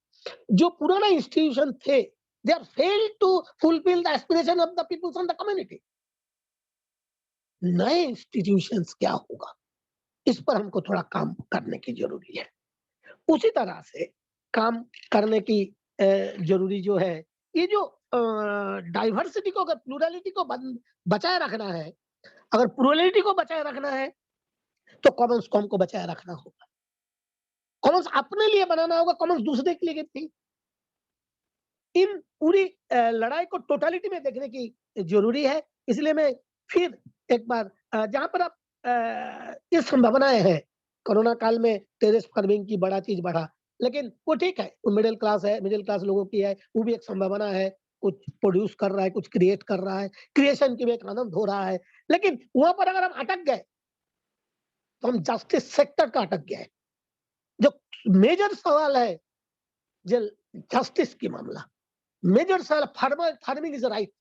जो पुराना इंस्टीट्यूशन थे, they are failed to fulfil the aspiration of the peoples and the community. नए इंस्टीट्यूशंस क्या होगा? इस पर हमको थोड़ा काम करने की जरूरी है। उसी तरह से काम करने की जरूरी जो है, ये जो डाइवर्सिटी को, अगर प्लुरलिटी को बचाए रखना है, अगर प्लुरलिटी को बचाए रखना है, तो कॉमन्स को हमको बचाए रखना होगा। कॉमन्स अपने लिए बनाना होगा, कॉमन्स दूसरे के लिए थी। इन पूरी लड़ाई को टोटलिटी में देखने की जरूरी है। इसलिए मैं फिर एक बार जहां पर आप ये संभावनाएं हैं, कोरोना काल में टेरेस फार्मिंग की बड़ा चीज बढ़ा, लेकिन वो ठीक है, वो मिडिल क्लास है, मिडिल क्लास लोगों की है, वो भी एक संभावना है, कुछ प्रोड्यूस कर रहा है, कुछ क्रिएट कर रहा है, क्रिएशन की भी एक आनंद हो रहा है। लेकिन वहां पर अगर हम अटक गए, तो हम जस्टिस सेक्टर का अटक गए। जो मेजर सवाल है, जो जस्टिस की मामला, मेजर सवाल फार्मिंग इज राइट।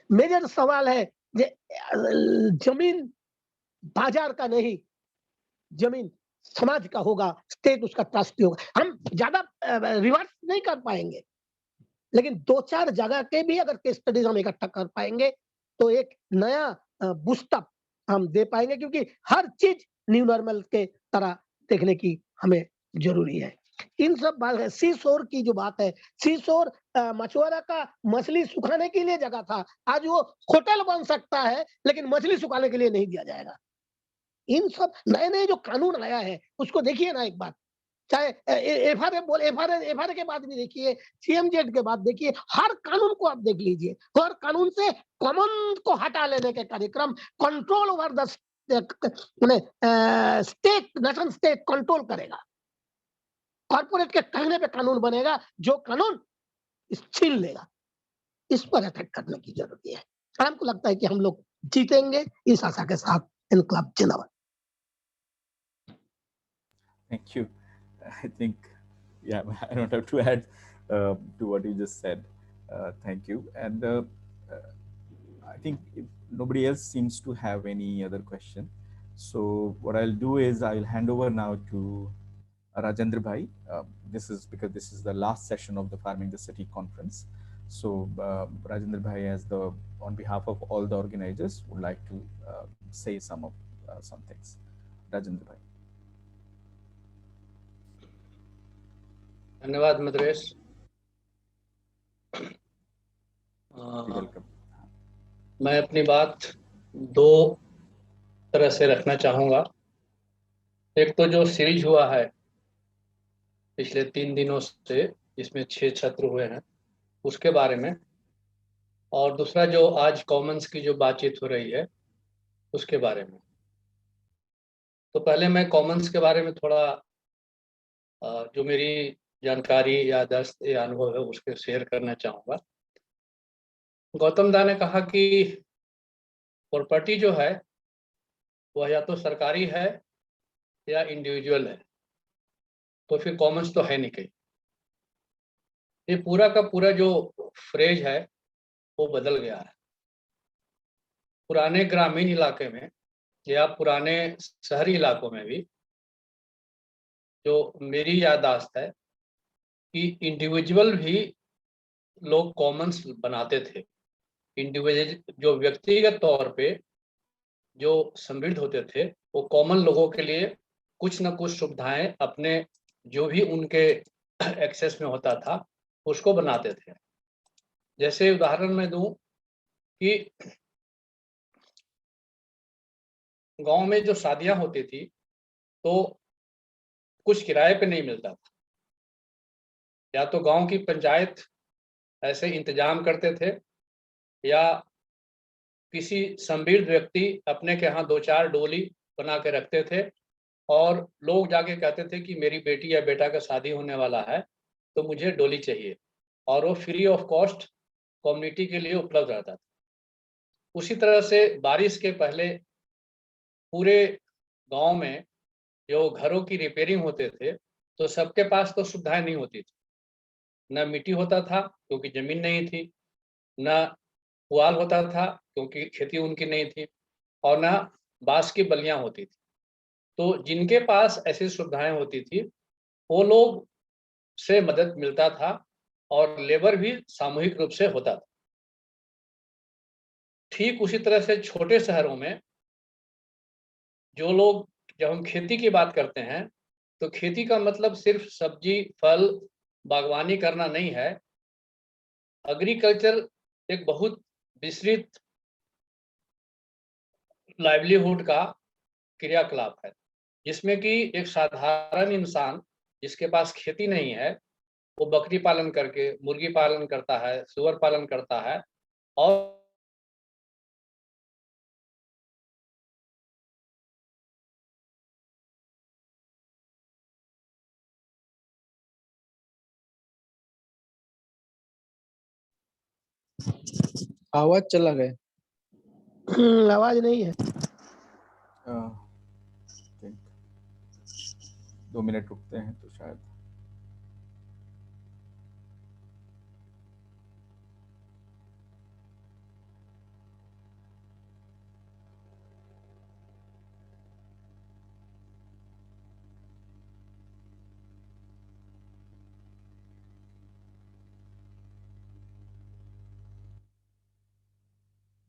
मेजर सवाल है जे जमीन बाजार का नहीं, जमीन समाज का होगा, स्टेट उसका ट्रस्टी होगा। हम ज्यादा रिवर्स नहीं कर पाएंगे, लेकिन 2-4 जगह के भी अगर केस स्टडीज हम इकट्ठा कर पाएंगे, तो एक नया बूस्टअप हम दे पाएंगे, क्योंकि हर चीज न्यू नॉर्मल के तरह देखने की हमें जरूरी है। इन सब बात है। सी शोर की जो बात है, सी शोर मछुआरा का मछली सुखाने के लिए जगह था, आज वो होटल बन सकता है, लेकिन मछली सुखाने के लिए नहीं दिया जाएगा। इन सब नए-नए जो कानून आया है, उसको देखिए ना एक बार। चाहे एफआरए के बाद भी देखिए, सीएमजेड के बाद देखिए, हर कानून को आप देख लीजिए। हर कानून से कॉमन को हटा लेने के कार्यक्रम, control over the state, nation state control करेगा। कॉर्पोरेट के कहने पे कानून बनेगा, जो कानून छीन लेगा। इस पर अटैक करने की जरूरत है। हमको लगता है कि हम लोग जीतेंगे, इस आशा के साथ इनकलाब जिंदाबाद।
Thank you. I think, yeah, I don't have to add to what you just said. Thank you. And I think if nobody else seems to have any other question, so what I'll do is I'll hand over now to Rajendra Bhai. This is because this is the last session of the Farming the City conference. So Rajendra Bhai, on behalf of all the organizers, would like to say some things. Rajendra Bhai.
धन्यवाद मद्रेश।
Welcome.
मैं अपनी बात 2 तरह से रखना चाहूँगा। एक तो जो सीरीज हुआ है पिछले 3 दिनों से, जिसमें 6 सत्र हुए हैं, उसके बारे में, और दूसरा जो आज कॉमन्स की जो बातचीत हो रही है उसके बारे में। तो पहले मैं कॉमन्स के बारे में थोड़ा जो मेरी जानकारी या दस्त या अनुभव है उसके शेयर करना चाहूँगा। गौतम दा ने कहा कि प्रॉपर्टी जो है वह या तो सरकारी है या इंडिविजुअल है, तो फिर कॉमन्स तो है नहीं कहीं। ये पूरा का पूरा जो फ्रेज है वो बदल गया है। पुराने ग्रामीण इलाके में या पुराने शहरी इलाकों में भी जो मेरी याददाश्त है कि इंडिविजुअल भी लोग कॉमन्स बनाते थे। इंडिविजुअल जो व्यक्तिगत तौर पे जो समृद्ध होते थे वो कॉमन लोगों के लिए कुछ न कुछ सुविधाएं अपने जो भी उनके एक्सेस में होता था उसको बनाते थे। जैसे उदाहरण मैं दूं कि गांव में जो शादियां होती थी तो कुछ किराए पे नहीं मिलता था, या तो गांव की पंचायत ऐसे इंतजाम करते थे या किसी समृद्ध व्यक्ति अपने के यहाँ 2-4 डोली बना के रखते थे और लोग जाके कहते थे कि मेरी बेटी या बेटा का शादी होने वाला है तो मुझे डोली चाहिए, और वो फ्री ऑफ कॉस्ट कम्युनिटी के लिए उपलब्ध रहता था। उसी तरह से बारिश के पहले पूरे गांव में जो घरों की रिपेयरिंग होते थे तो सबके पास तो सुविधाएं नहीं होती थी, न मिट्टी होता था क्योंकि जमीन नहीं थी, न पुआल होता था क्योंकि खेती उनकी नहीं थी, और न बांस की बल्लियां होती थी। तो जिनके पास ऐसी सुविधाएं होती थी वो लोग से मदद मिलता था और लेबर भी सामूहिक रूप से होता था। ठीक उसी तरह से छोटे शहरों में जो लोग, जब हम खेती की बात करते हैं तो खेती का मतलब सिर्फ सब्जी फल बागवानी करना नहीं है। एग्रीकल्चर एक बहुत विस्तृत लाइवलीहुड का क्रियाकलाप है जिसमें कि एक साधारण इंसान जिसके पास खेती नहीं है वो बकरी पालन करके मुर्गी पालन करता है, सुअर पालन करता है और
आवाज चला गया।
आवाज नहीं है।
think 2 मिनट रुकते हैं तो शायद।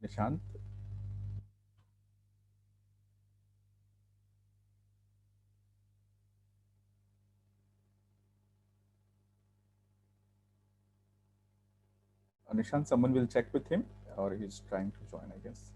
Nishant, Nishant, someone will check with him, or he's trying to join, I guess.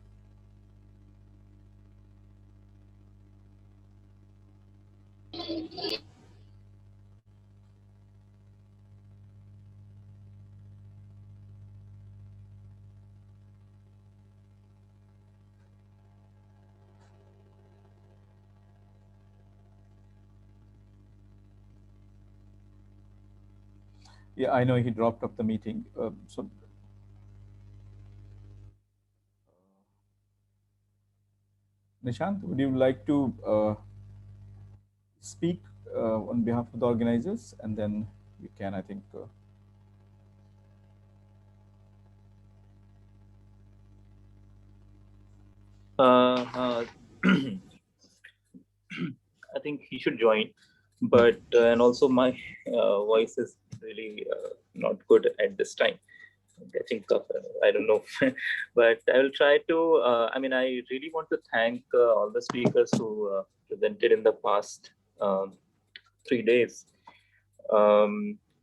Yeah, I know he dropped off the meeting. So Nishant, would you like to speak on behalf of the organizers, and then you can, I think.
I think he should join, but and also my voice is really not good at this time. I think I don't know, but I will try to. I mean, I really want to thank all the speakers who presented in the past 3 days,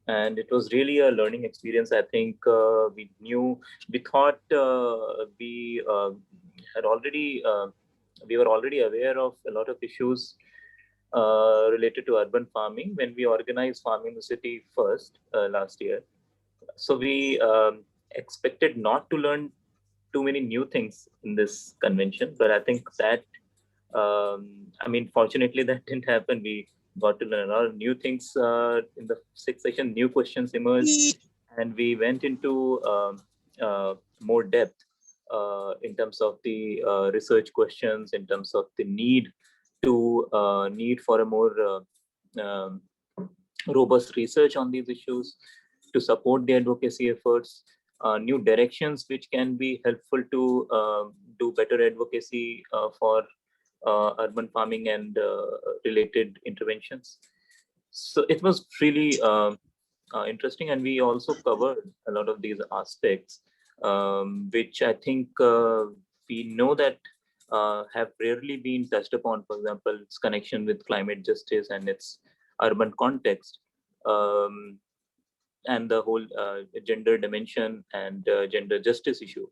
and it was really a learning experience. I think we thought we had already. We were already aware of a lot of issues related to urban farming when we organized Farming in the City first last year. So we expected not to learn too many new things in this convention, but I think that, I mean, fortunately that didn't happen. We got to learn a lot of new things in the 6th session, new questions emerged, and we went into more depth in terms of the research questions, in terms of the need for a more robust research on these issues to support the advocacy efforts, new directions which can be helpful to do better advocacy for urban farming and related interventions. So it was really interesting, and we also covered a lot of these aspects, which I think we know that have rarely been touched upon. For example, its connection with climate justice and its urban context, and the whole gender dimension and gender justice issue.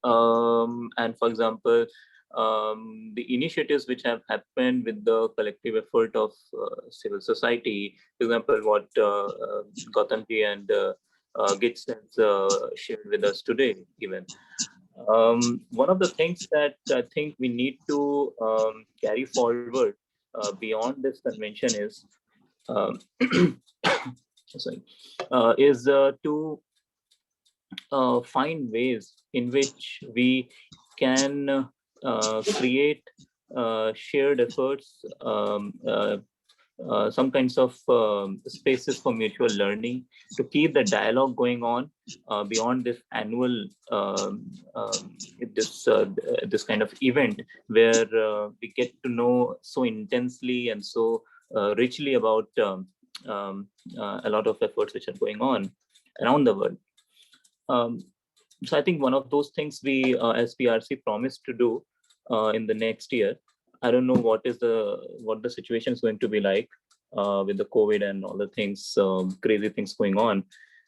And for example, the initiatives which have happened with the collective effort of civil society, for example, what Gautamji and Gitz has shared with us today, even. One of the things that I think we need to carry forward beyond this convention is is to find ways in which we can create shared efforts, some kinds of spaces for mutual learning, to keep the dialogue going on beyond this annual this kind of event, where we get to know so intensely and so richly about a lot of efforts which are going on around the world. So I think one of those things we as PRC promised to do in the next year. I don't know what the situation is going to be like with the COVID and all the things, crazy things going on,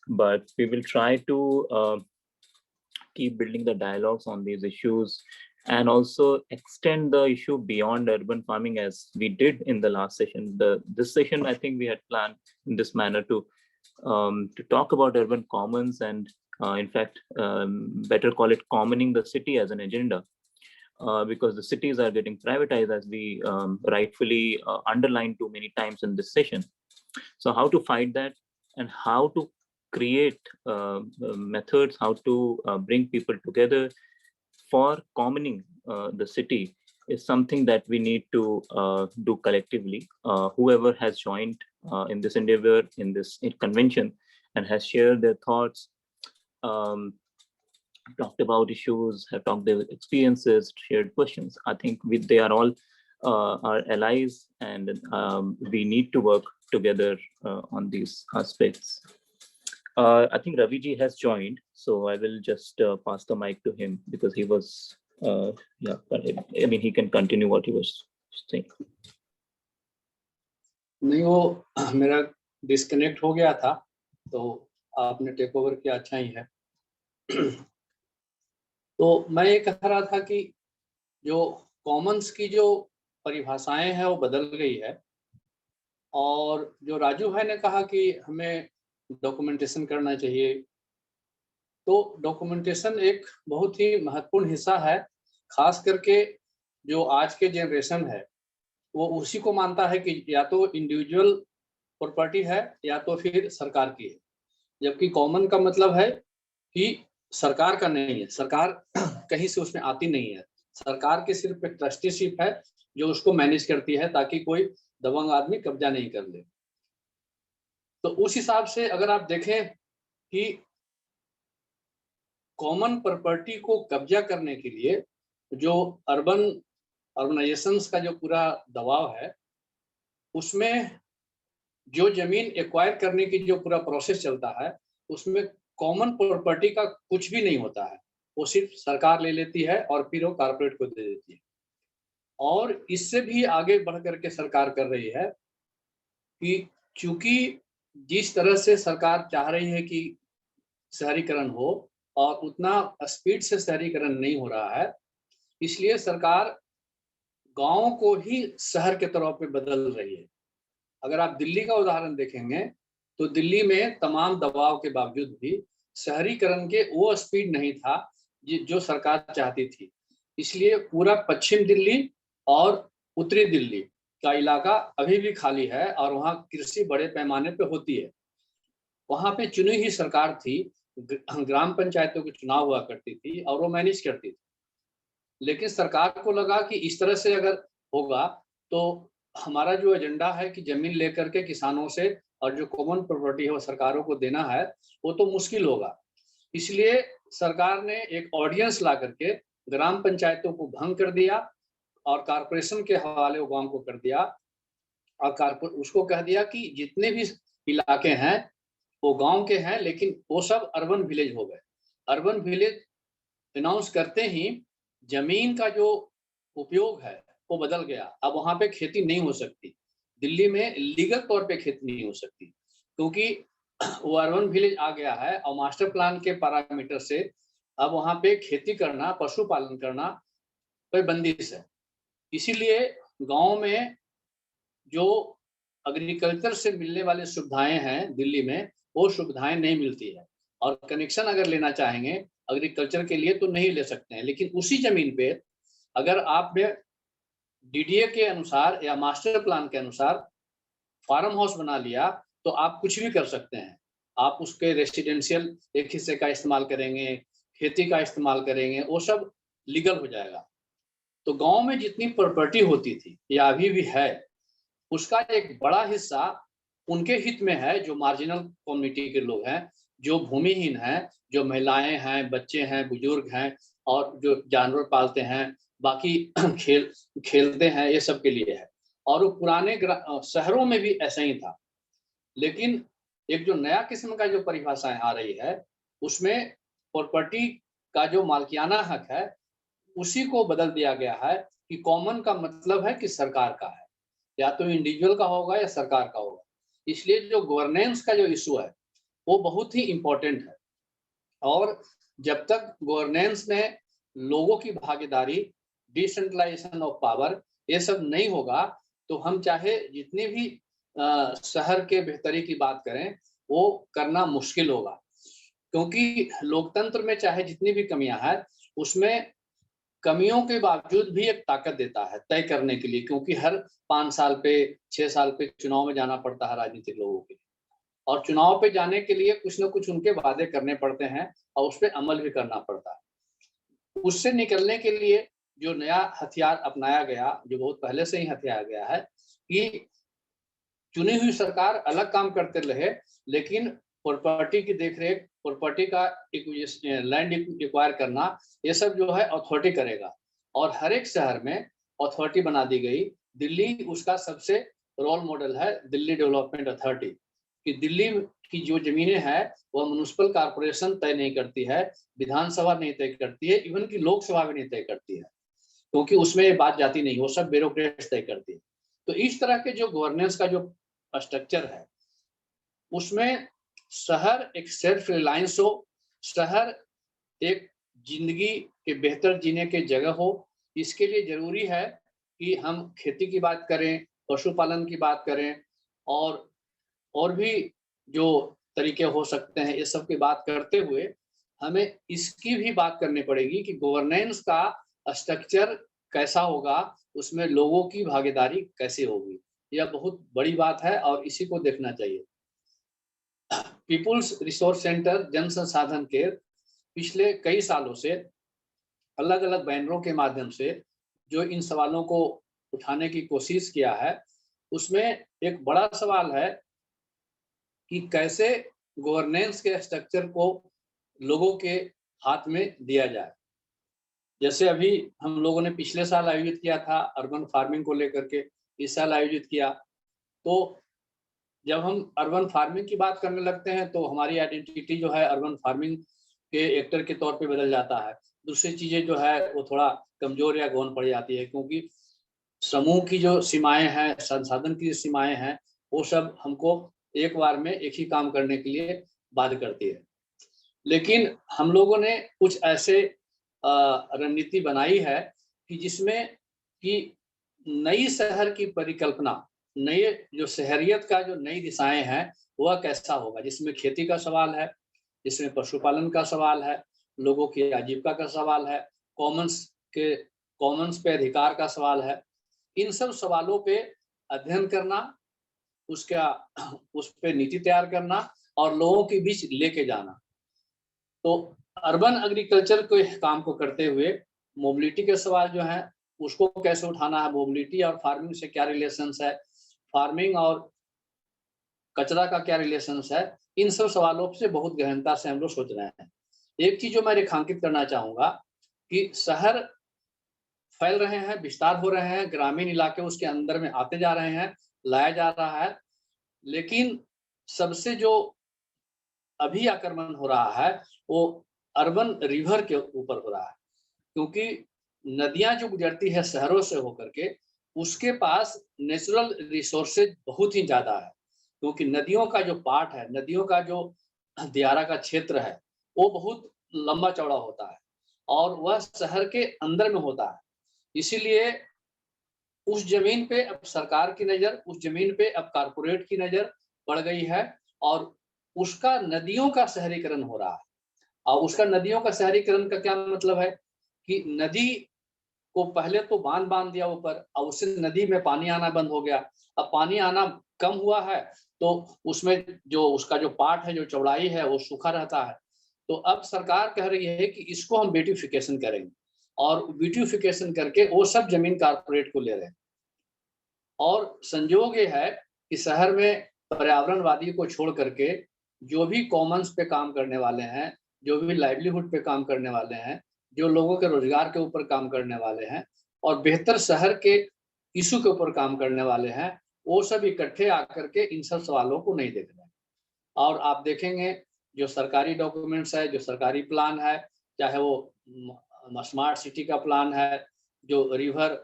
but we will try to keep building the dialogues on these issues, and also extend the issue beyond urban farming, as we did in the last session. This session, I think we had planned in this manner to talk about urban commons, and in fact, better call it commoning the city as an agenda. Because the cities are getting privatized, as we rightfully underlined too many times in this session. So how to fight that, and how to create methods, how to bring people together for commoning the city, is something that we need to do collectively. Whoever has joined in this endeavor, in this convention, and has shared their thoughts, talked about issues, have talked their experiences, shared questions. I think they are all our allies, and we need to work together on these aspects. I think Raviji has joined, so I will just pass the mic to him, because he was, yeah, I mean, he can continue what he was saying.
नहीं, वो मेरा disconnect हो गया था, तो आपने take over किया, अच्छा ही है। तो मैं ये कह रहा था कि जो कॉमन्स की जो परिभाषाएं हैं वो बदल गई है, और जो राजू भाई ने कहा कि हमें डॉक्यूमेंटेशन करना चाहिए, तो डॉक्यूमेंटेशन एक बहुत ही महत्वपूर्ण हिस्सा है। खास करके जो आज के जनरेशन है वो उसी को मानता है कि या तो इंडिविजुअल प्रॉपर्टी है या तो फिर सरकार की है, जबकि कॉमन का मतलब है कि सरकार का नहीं है, सरकार कहीं से उसमें आती नहीं है। सरकार की सिर्फ एक ट्रस्टीशिप है जो उसको मैनेज करती है, ताकि कोई दबंग आदमी कब्जा नहीं कर ले। तो उस हिसाब से अगर आप देखें कि कॉमन प्रॉपर्टी को कब्जा करने के लिए जो अर्बनाइजेशंस का जो पूरा दबाव है, उसमें जो जमीन एक्वायर करने की जो पूरा प्रोसेस चलता है, उसमें कॉमन प्रॉपर्टी का कुछ भी नहीं होता है। वो सिर्फ सरकार ले लेती है और फिर वो कारपोरेट को दे देती है। और इससे भी आगे बढ़ करके सरकार कर रही है कि चूंकि जिस तरह से सरकार चाह रही है कि शहरीकरण हो, और उतना स्पीड से शहरीकरण नहीं हो रहा है, इसलिए सरकार गांवों को ही शहर के तौर पे बदल रही है। अगर आप दिल्ली का उदाहरण देखेंगे तो दिल्ली में तमाम दबाव के बावजूद भी शहरीकरण के वो स्पीड नहीं था जो सरकार चाहती थी। इसलिए पूरा पश्चिम दिल्ली और उत्तरी दिल्ली का इलाका अभी भी खाली है, और वहाँ कृषि बड़े पैमाने पे होती है। वहाँ पे चुनी हुई सरकार थी, ग्राम पंचायतों के चुनाव हुआ करती थी और वो मैनेज करती थी। लेकिन सरकार को लगा कि इस तरह से अगर होगा तो हमारा जो एजेंडा है कि जमीन लेकर के किसानों से और जो कॉमन प्रॉपर्टी है वो सरकारों को देना है, वो तो मुश्किल होगा। इसलिए सरकार ने एक ऑर्डिनेंस ला करके ग्राम पंचायतों को भंग कर दिया और कारपोरेशन के हवाले वो गांव को कर दिया, और उसको कह दिया कि जितने भी इलाके हैं वो गांव के हैं, लेकिन वो सब अर्बन विलेज हो गए। अर्बन विलेज अनाउंस करते ही जमीन का जो उपयोग है वो बदल गया। अब वहां पे खेती नहीं हो सकती, दिल्ली में लीगल तौर पे खेती नहीं हो सकती, क्योंकि वो अर्बन विलेज आ गया है और मास्टर प्लान के पैरामीटर से अब वहां पे खेती करना, पशुपालन करना कोई बंदिश है। इसीलिए गांव में जो एग्रीकल्चर से मिलने वाली सुविधाएं हैं दिल्ली में, वो सुविधाएं नहीं मिलती है, और कनेक्शन अगर लेना चाहेंगे एग्रीकल्चर के लिए तो नहीं ले सकते हैं। लेकिन उसी जमीन पे अगर आपने डीडीए के अनुसार या मास्टर प्लान के अनुसार फार्म हाउस बना लिया तो आप कुछ भी कर सकते हैं। आप उसके रेसिडेंशियल एक हिस्से का इस्तेमाल करेंगे, खेती का इस्तेमाल करेंगे, वो सब लीगल हो जाएगा। तो गांव में जितनी प्रॉपर्टी होती थी या अभी भी है, उसका एक बड़ा हिस्सा उनके हित में है जो मार्जिनल कम्युनिटी के लोग हैं, जो भूमिहीन हैं, जो महिलाएं हैं, बच्चे हैं, बुजुर्ग हैं, और जो जानवर पालते हैं, बाकी खेलते हैं, ये सब के लिए है। और वो पुराने शहरों में भी ऐसा ही था। लेकिन एक जो नया किस्म का जो परिभाषाएं आ रही है, उसमें प्रॉपर्टी का जो मालिकाना हक है उसी को बदल दिया गया है कि कॉमन का मतलब है कि सरकार का है, या तो इंडिविजुअल का होगा या सरकार का होगा। इसलिए जो गवर्नेंस का जो इशू है वो बहुत ही इम्पोर्टेंट है, और जब तक गवर्नेंस में लोगों की भागीदारी, डिसेंट्रलाइजेशन ऑफ पावर, ये सब नहीं होगा तो हम चाहे जितनी भी शहर के बेहतरी की बात करें वो करना मुश्किल होगा। क्योंकि लोकतंत्र में चाहे जितनी भी कमियां हैं, उसमें कमियों के बावजूद भी एक ताकत देता है तय करने के लिए, क्योंकि हर 5 साल पे 6 साल पे चुनाव में जाना पड़ता है राजनीतिक लोगों के लिए, और चुनाव पे जाने के लिए कुछ न कुछ उनके वादे करने पड़ते हैं और उस पर अमल भी करना पड़ता है। उससे निकलने के लिए जो नया हथियार अपनाया गया, जो बहुत पहले से ही हथियार गया है, कि चुनी हुई सरकार अलग काम करते रहे, लेकिन प्रॉपर्टी की देखरेख, प्रॉपर्टी का लैंड एक्वायर करना, ये सब जो है अथॉरिटी करेगा। और हर एक शहर में अथॉरिटी बना दी गई। दिल्ली उसका सबसे रोल मॉडल है, दिल्ली डेवलपमेंट अथॉरिटी, कि दिल्ली की जो जमीनें हैं वह म्युनिसिपल कॉर्पोरेशन तय नहीं करती है, विधानसभा नहीं तय करती है, इवन की लोकसभा भी नहीं तय करती है, क्योंकि उसमें ये बात जाती नहीं, वो सब ब्यूरोक्रेट्स तय करती है। तो इस तरह के जो गवर्नेंस का जो स्ट्रक्चर है, उसमें शहर एक सेल्फ रिलायंस हो, शहर एक जिंदगी के बेहतर जीने के जगह हो। इसके लिए जरूरी है कि हम खेती की बात करें, पशुपालन की बात करें, और भी जो तरीके हो सकते हैं, ये सब की बात करते हुए हमें इसकी भी बात करनी पड़ेगी कि गवर्नेंस का स्ट्रक्चर कैसा होगा, उसमें लोगों की भागीदारी कैसे होगी। यह बहुत बड़ी बात है और इसी को देखना चाहिए। पीपुल्स रिसोर्स सेंटर जन संसाधन केंद्र पिछले कई सालों से अलग अलग बैनरों के माध्यम से जो इन सवालों को उठाने की कोशिश किया है, उसमें एक बड़ा सवाल है कि कैसे गवर्नेंस के स्ट्रक्चर को लोगों के हाथ में दिया जाए। जैसे अभी हम लोगों ने पिछले साल आयोजित किया था अर्बन फार्मिंग को लेकर के, इस साल आयोजित किया। तो जब हम अर्बन फार्मिंग की बात करने लगते हैं तो हमारी आइडेंटिटी जो है अर्बन फार्मिंग के एक्टर के तौर पे बदल जाता है। दूसरी चीजें जो है वो थोड़ा कमजोर या गौण पड़ जाती है, क्योंकि समूह की जो सीमाएं हैं, संसाधन की सीमाएं हैं, वो सब हमको एक बार में एक ही काम करने के लिए बाध्य करती है। लेकिन हम लोगों ने कुछ ऐसे रणनीति बनाई है कि जिसमें कि नई शहर की परिकल्पना, नए जो शहरियत का जो नई दिशाएं हैं वह कैसा होगा, जिसमें खेती का सवाल है, जिसमें पशुपालन का सवाल है, लोगों की आजीविका का सवाल है, कॉमन्स पे अधिकार का सवाल है। इन सब सवालों पे अध्ययन करना, उस पे नीति तैयार करना और लोगों के बीच लेके जाना। तो अर्बन एग्रीकल्चर के काम को करते हुए मोबिलिटी के सवाल जो है उसको कैसे उठाना है, मोबिलिटी और फार्मिंग से क्या रिलेशंस है, फार्मिंग और कचरा का क्या रिलेशंस है, इन सब सवालों से बहुत गहनता से हम लोग सोच रहे हैं। एक चीज जो मैं रेखांकित करना चाहूंगा कि शहर फैल रहे हैं, विस्तार हो रहे हैं, ग्रामीण इलाके उसके अंदर में आते जा रहे हैं, लाया जा रहा है, लेकिन सबसे जो अभी आक्रमण हो रहा है वो अर्बन रिवर के ऊपर हो रहा है, क्योंकि नदियां जो गुजरती है शहरों से होकर के, उसके पास नेचुरल रिसोर्सेज बहुत ही ज्यादा है, क्योंकि नदियों का जो पार्ट है, नदियों का जो दियारा का क्षेत्र है, वो बहुत लंबा चौड़ा होता है और वह शहर के अंदर में होता है। इसीलिए उस जमीन पे अब सरकार की नजर, उस जमीन पे अब कारपोरेट की नजर पड़ गई है और उसका नदियों का शहरीकरण हो रहा है। और उसका नदियों का शहरीकरण का क्या मतलब है कि नदी को पहले तो बांध दिया ऊपर और उससे नदी में पानी आना बंद हो गया। अब पानी आना कम हुआ है तो उसमें जो उसका जो पार्ट है, जो चौड़ाई है, वो सूखा रहता है। तो अब सरकार कह रही है कि इसको हम ब्यूटिफिकेशन करेंगे और ब्यूटिफिकेशन करके वो सब जमीन कारपोरेट को ले रहे हैं। और संयोग ये है कि शहर में पर्यावरणवादी को छोड़ करके जो भी कॉमन्स पे काम करने वाले हैं, जो भी लाइवलीहुड पे काम करने वाले हैं, जो लोगों के रोजगार के ऊपर काम करने वाले हैं और बेहतर शहर के इशू के ऊपर काम करने वाले हैं, वो सब इकट्ठे आकर के इन सब सवालों को नहीं देख रहे हैं। और आप देखेंगे जो सरकारी डॉक्यूमेंट्स है, जो सरकारी प्लान है, चाहे वो स्मार्ट सिटी का प्लान है, जो रिवर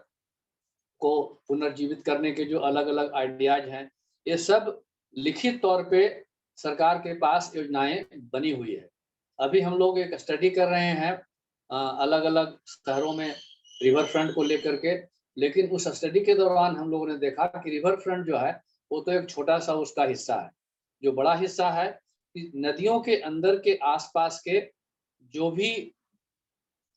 को पुनर्जीवित करने के जो अलग अलग आइडियाज हैं, ये सब लिखित तौर पे सरकार के पास योजनाएं बनी हुई है। अभी हम लोग एक स्टडी कर रहे हैं अलग अलग शहरों में रिवर फ्रंट को लेकर के, लेकिन उस स्टडी के दौरान हम लोगों ने देखा कि रिवर फ्रंट जो है वो तो एक छोटा सा उसका हिस्सा है। जो बड़ा हिस्सा है कि नदियों के अंदर के आसपास के जो भी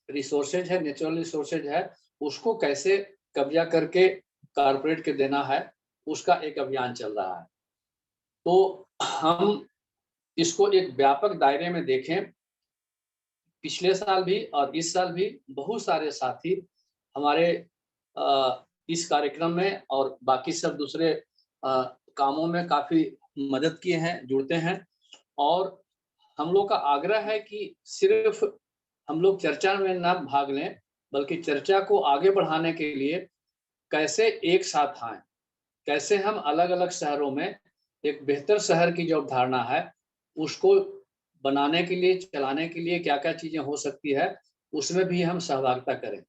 रिसोर्सेज है, नेचुरल रिसोर्सेज है, उसको कैसे कब्जा करके कारपोरेट के देना है, उसका एक अभियान चल रहा है। तो हम इसको एक व्यापक दायरे में देखें, पिछले साल भी और इस साल भी बहुत सारे साथी हमारे इस कार्यक्रम में और बाकी सब दूसरे कामों में काफी मदद किए हैं, जुड़ते हैं। और हम लोग का आग्रह है कि सिर्फ हम लोग चर्चा में ना भाग लें, बल्कि चर्चा को आगे बढ़ाने के लिए कैसे एक साथ आएं, कैसे हम अलग अलग शहरों में एक बेहतर शहर की जो अवधारणा है उसको बनाने के लिए, चलाने के लिए क्या क्या चीजें हो सकती है, उसमें भी हम सहभागिता करें।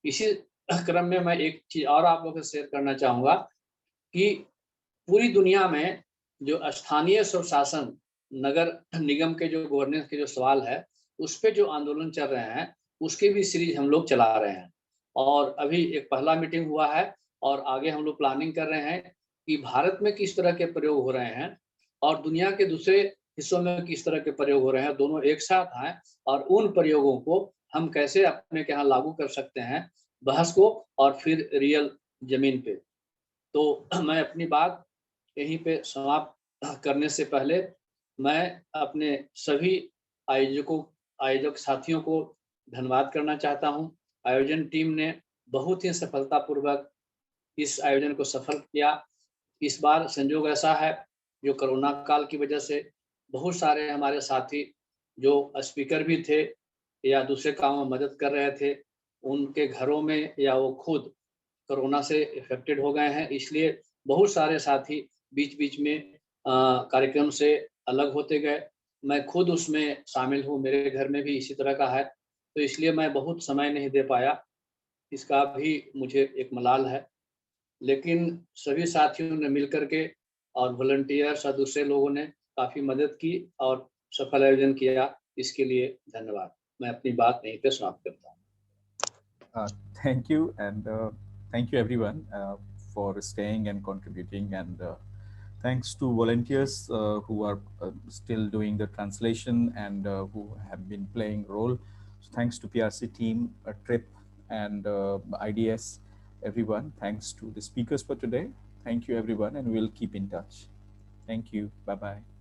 इसी क्रम में मैं एक चीज और आप लोगों से शेयर करना चाहूँगा कि पूरी दुनिया में जो स्थानीय स्वशासन, नगर निगम के जो गवर्नेंस के जो सवाल है, उस पे जो आंदोलन चल रहे हैं, उसकी भी सीरीज हम लोग चला रहे हैं। और अभी एक पहला मीटिंग हुआ है और आगे हम लोग प्लानिंग कर रहे हैं कि भारत में किस तरह के प्रयोग हो रहे हैं और दुनिया के दूसरे हिस्सों में किस तरह के प्रयोग हो रहे हैं, दोनों एक साथ आए और उन प्रयोगों को हम कैसे अपने के यहाँ लागू कर सकते हैं, बहस को, और फिर रियल जमीन पे। तो मैं अपनी बात यहीं पे समाप्त करने से पहले मैं अपने सभी आयोजक साथियों को धन्यवाद करना चाहता हूं। आयोजन टीम ने बहुत ही सफलतापूर्वक इस आयोजन को सफल किया। इस बार संयोग ऐसा है जो कोरोना काल की वजह से बहुत सारे हमारे साथी जो स्पीकर भी थे या दूसरे कामों में मदद कर रहे थे, उनके घरों में या वो खुद कोरोना से इफेक्टेड हो गए हैं, इसलिए बहुत सारे साथी बीच बीच में कार्यक्रम से अलग होते गए। मैं खुद उसमें शामिल हूँ, मेरे घर में भी इसी तरह का है, तो इसलिए मैं बहुत समय नहीं दे पाया, इसका भी मुझे एक मलाल है। लेकिन सभी साथियों ने मिलकर के और वॉलंटियर्स और दूसरे लोगों ने काफ़ी मदद की और सफल आयोजन किया, इसके लिए धन्यवाद। मैं अपनी बात यहीं पे समाप्त करता हूँ।
Thank you, and thank you everyone for staying and contributing, and thanks to volunteers who are still doing the translation and who have been playing role. So thanks to PRC team, TRIP, and IDS, everyone. Thanks to the speakers for today. Thank you everyone, and we'll keep in touch. Thank you. Bye-bye.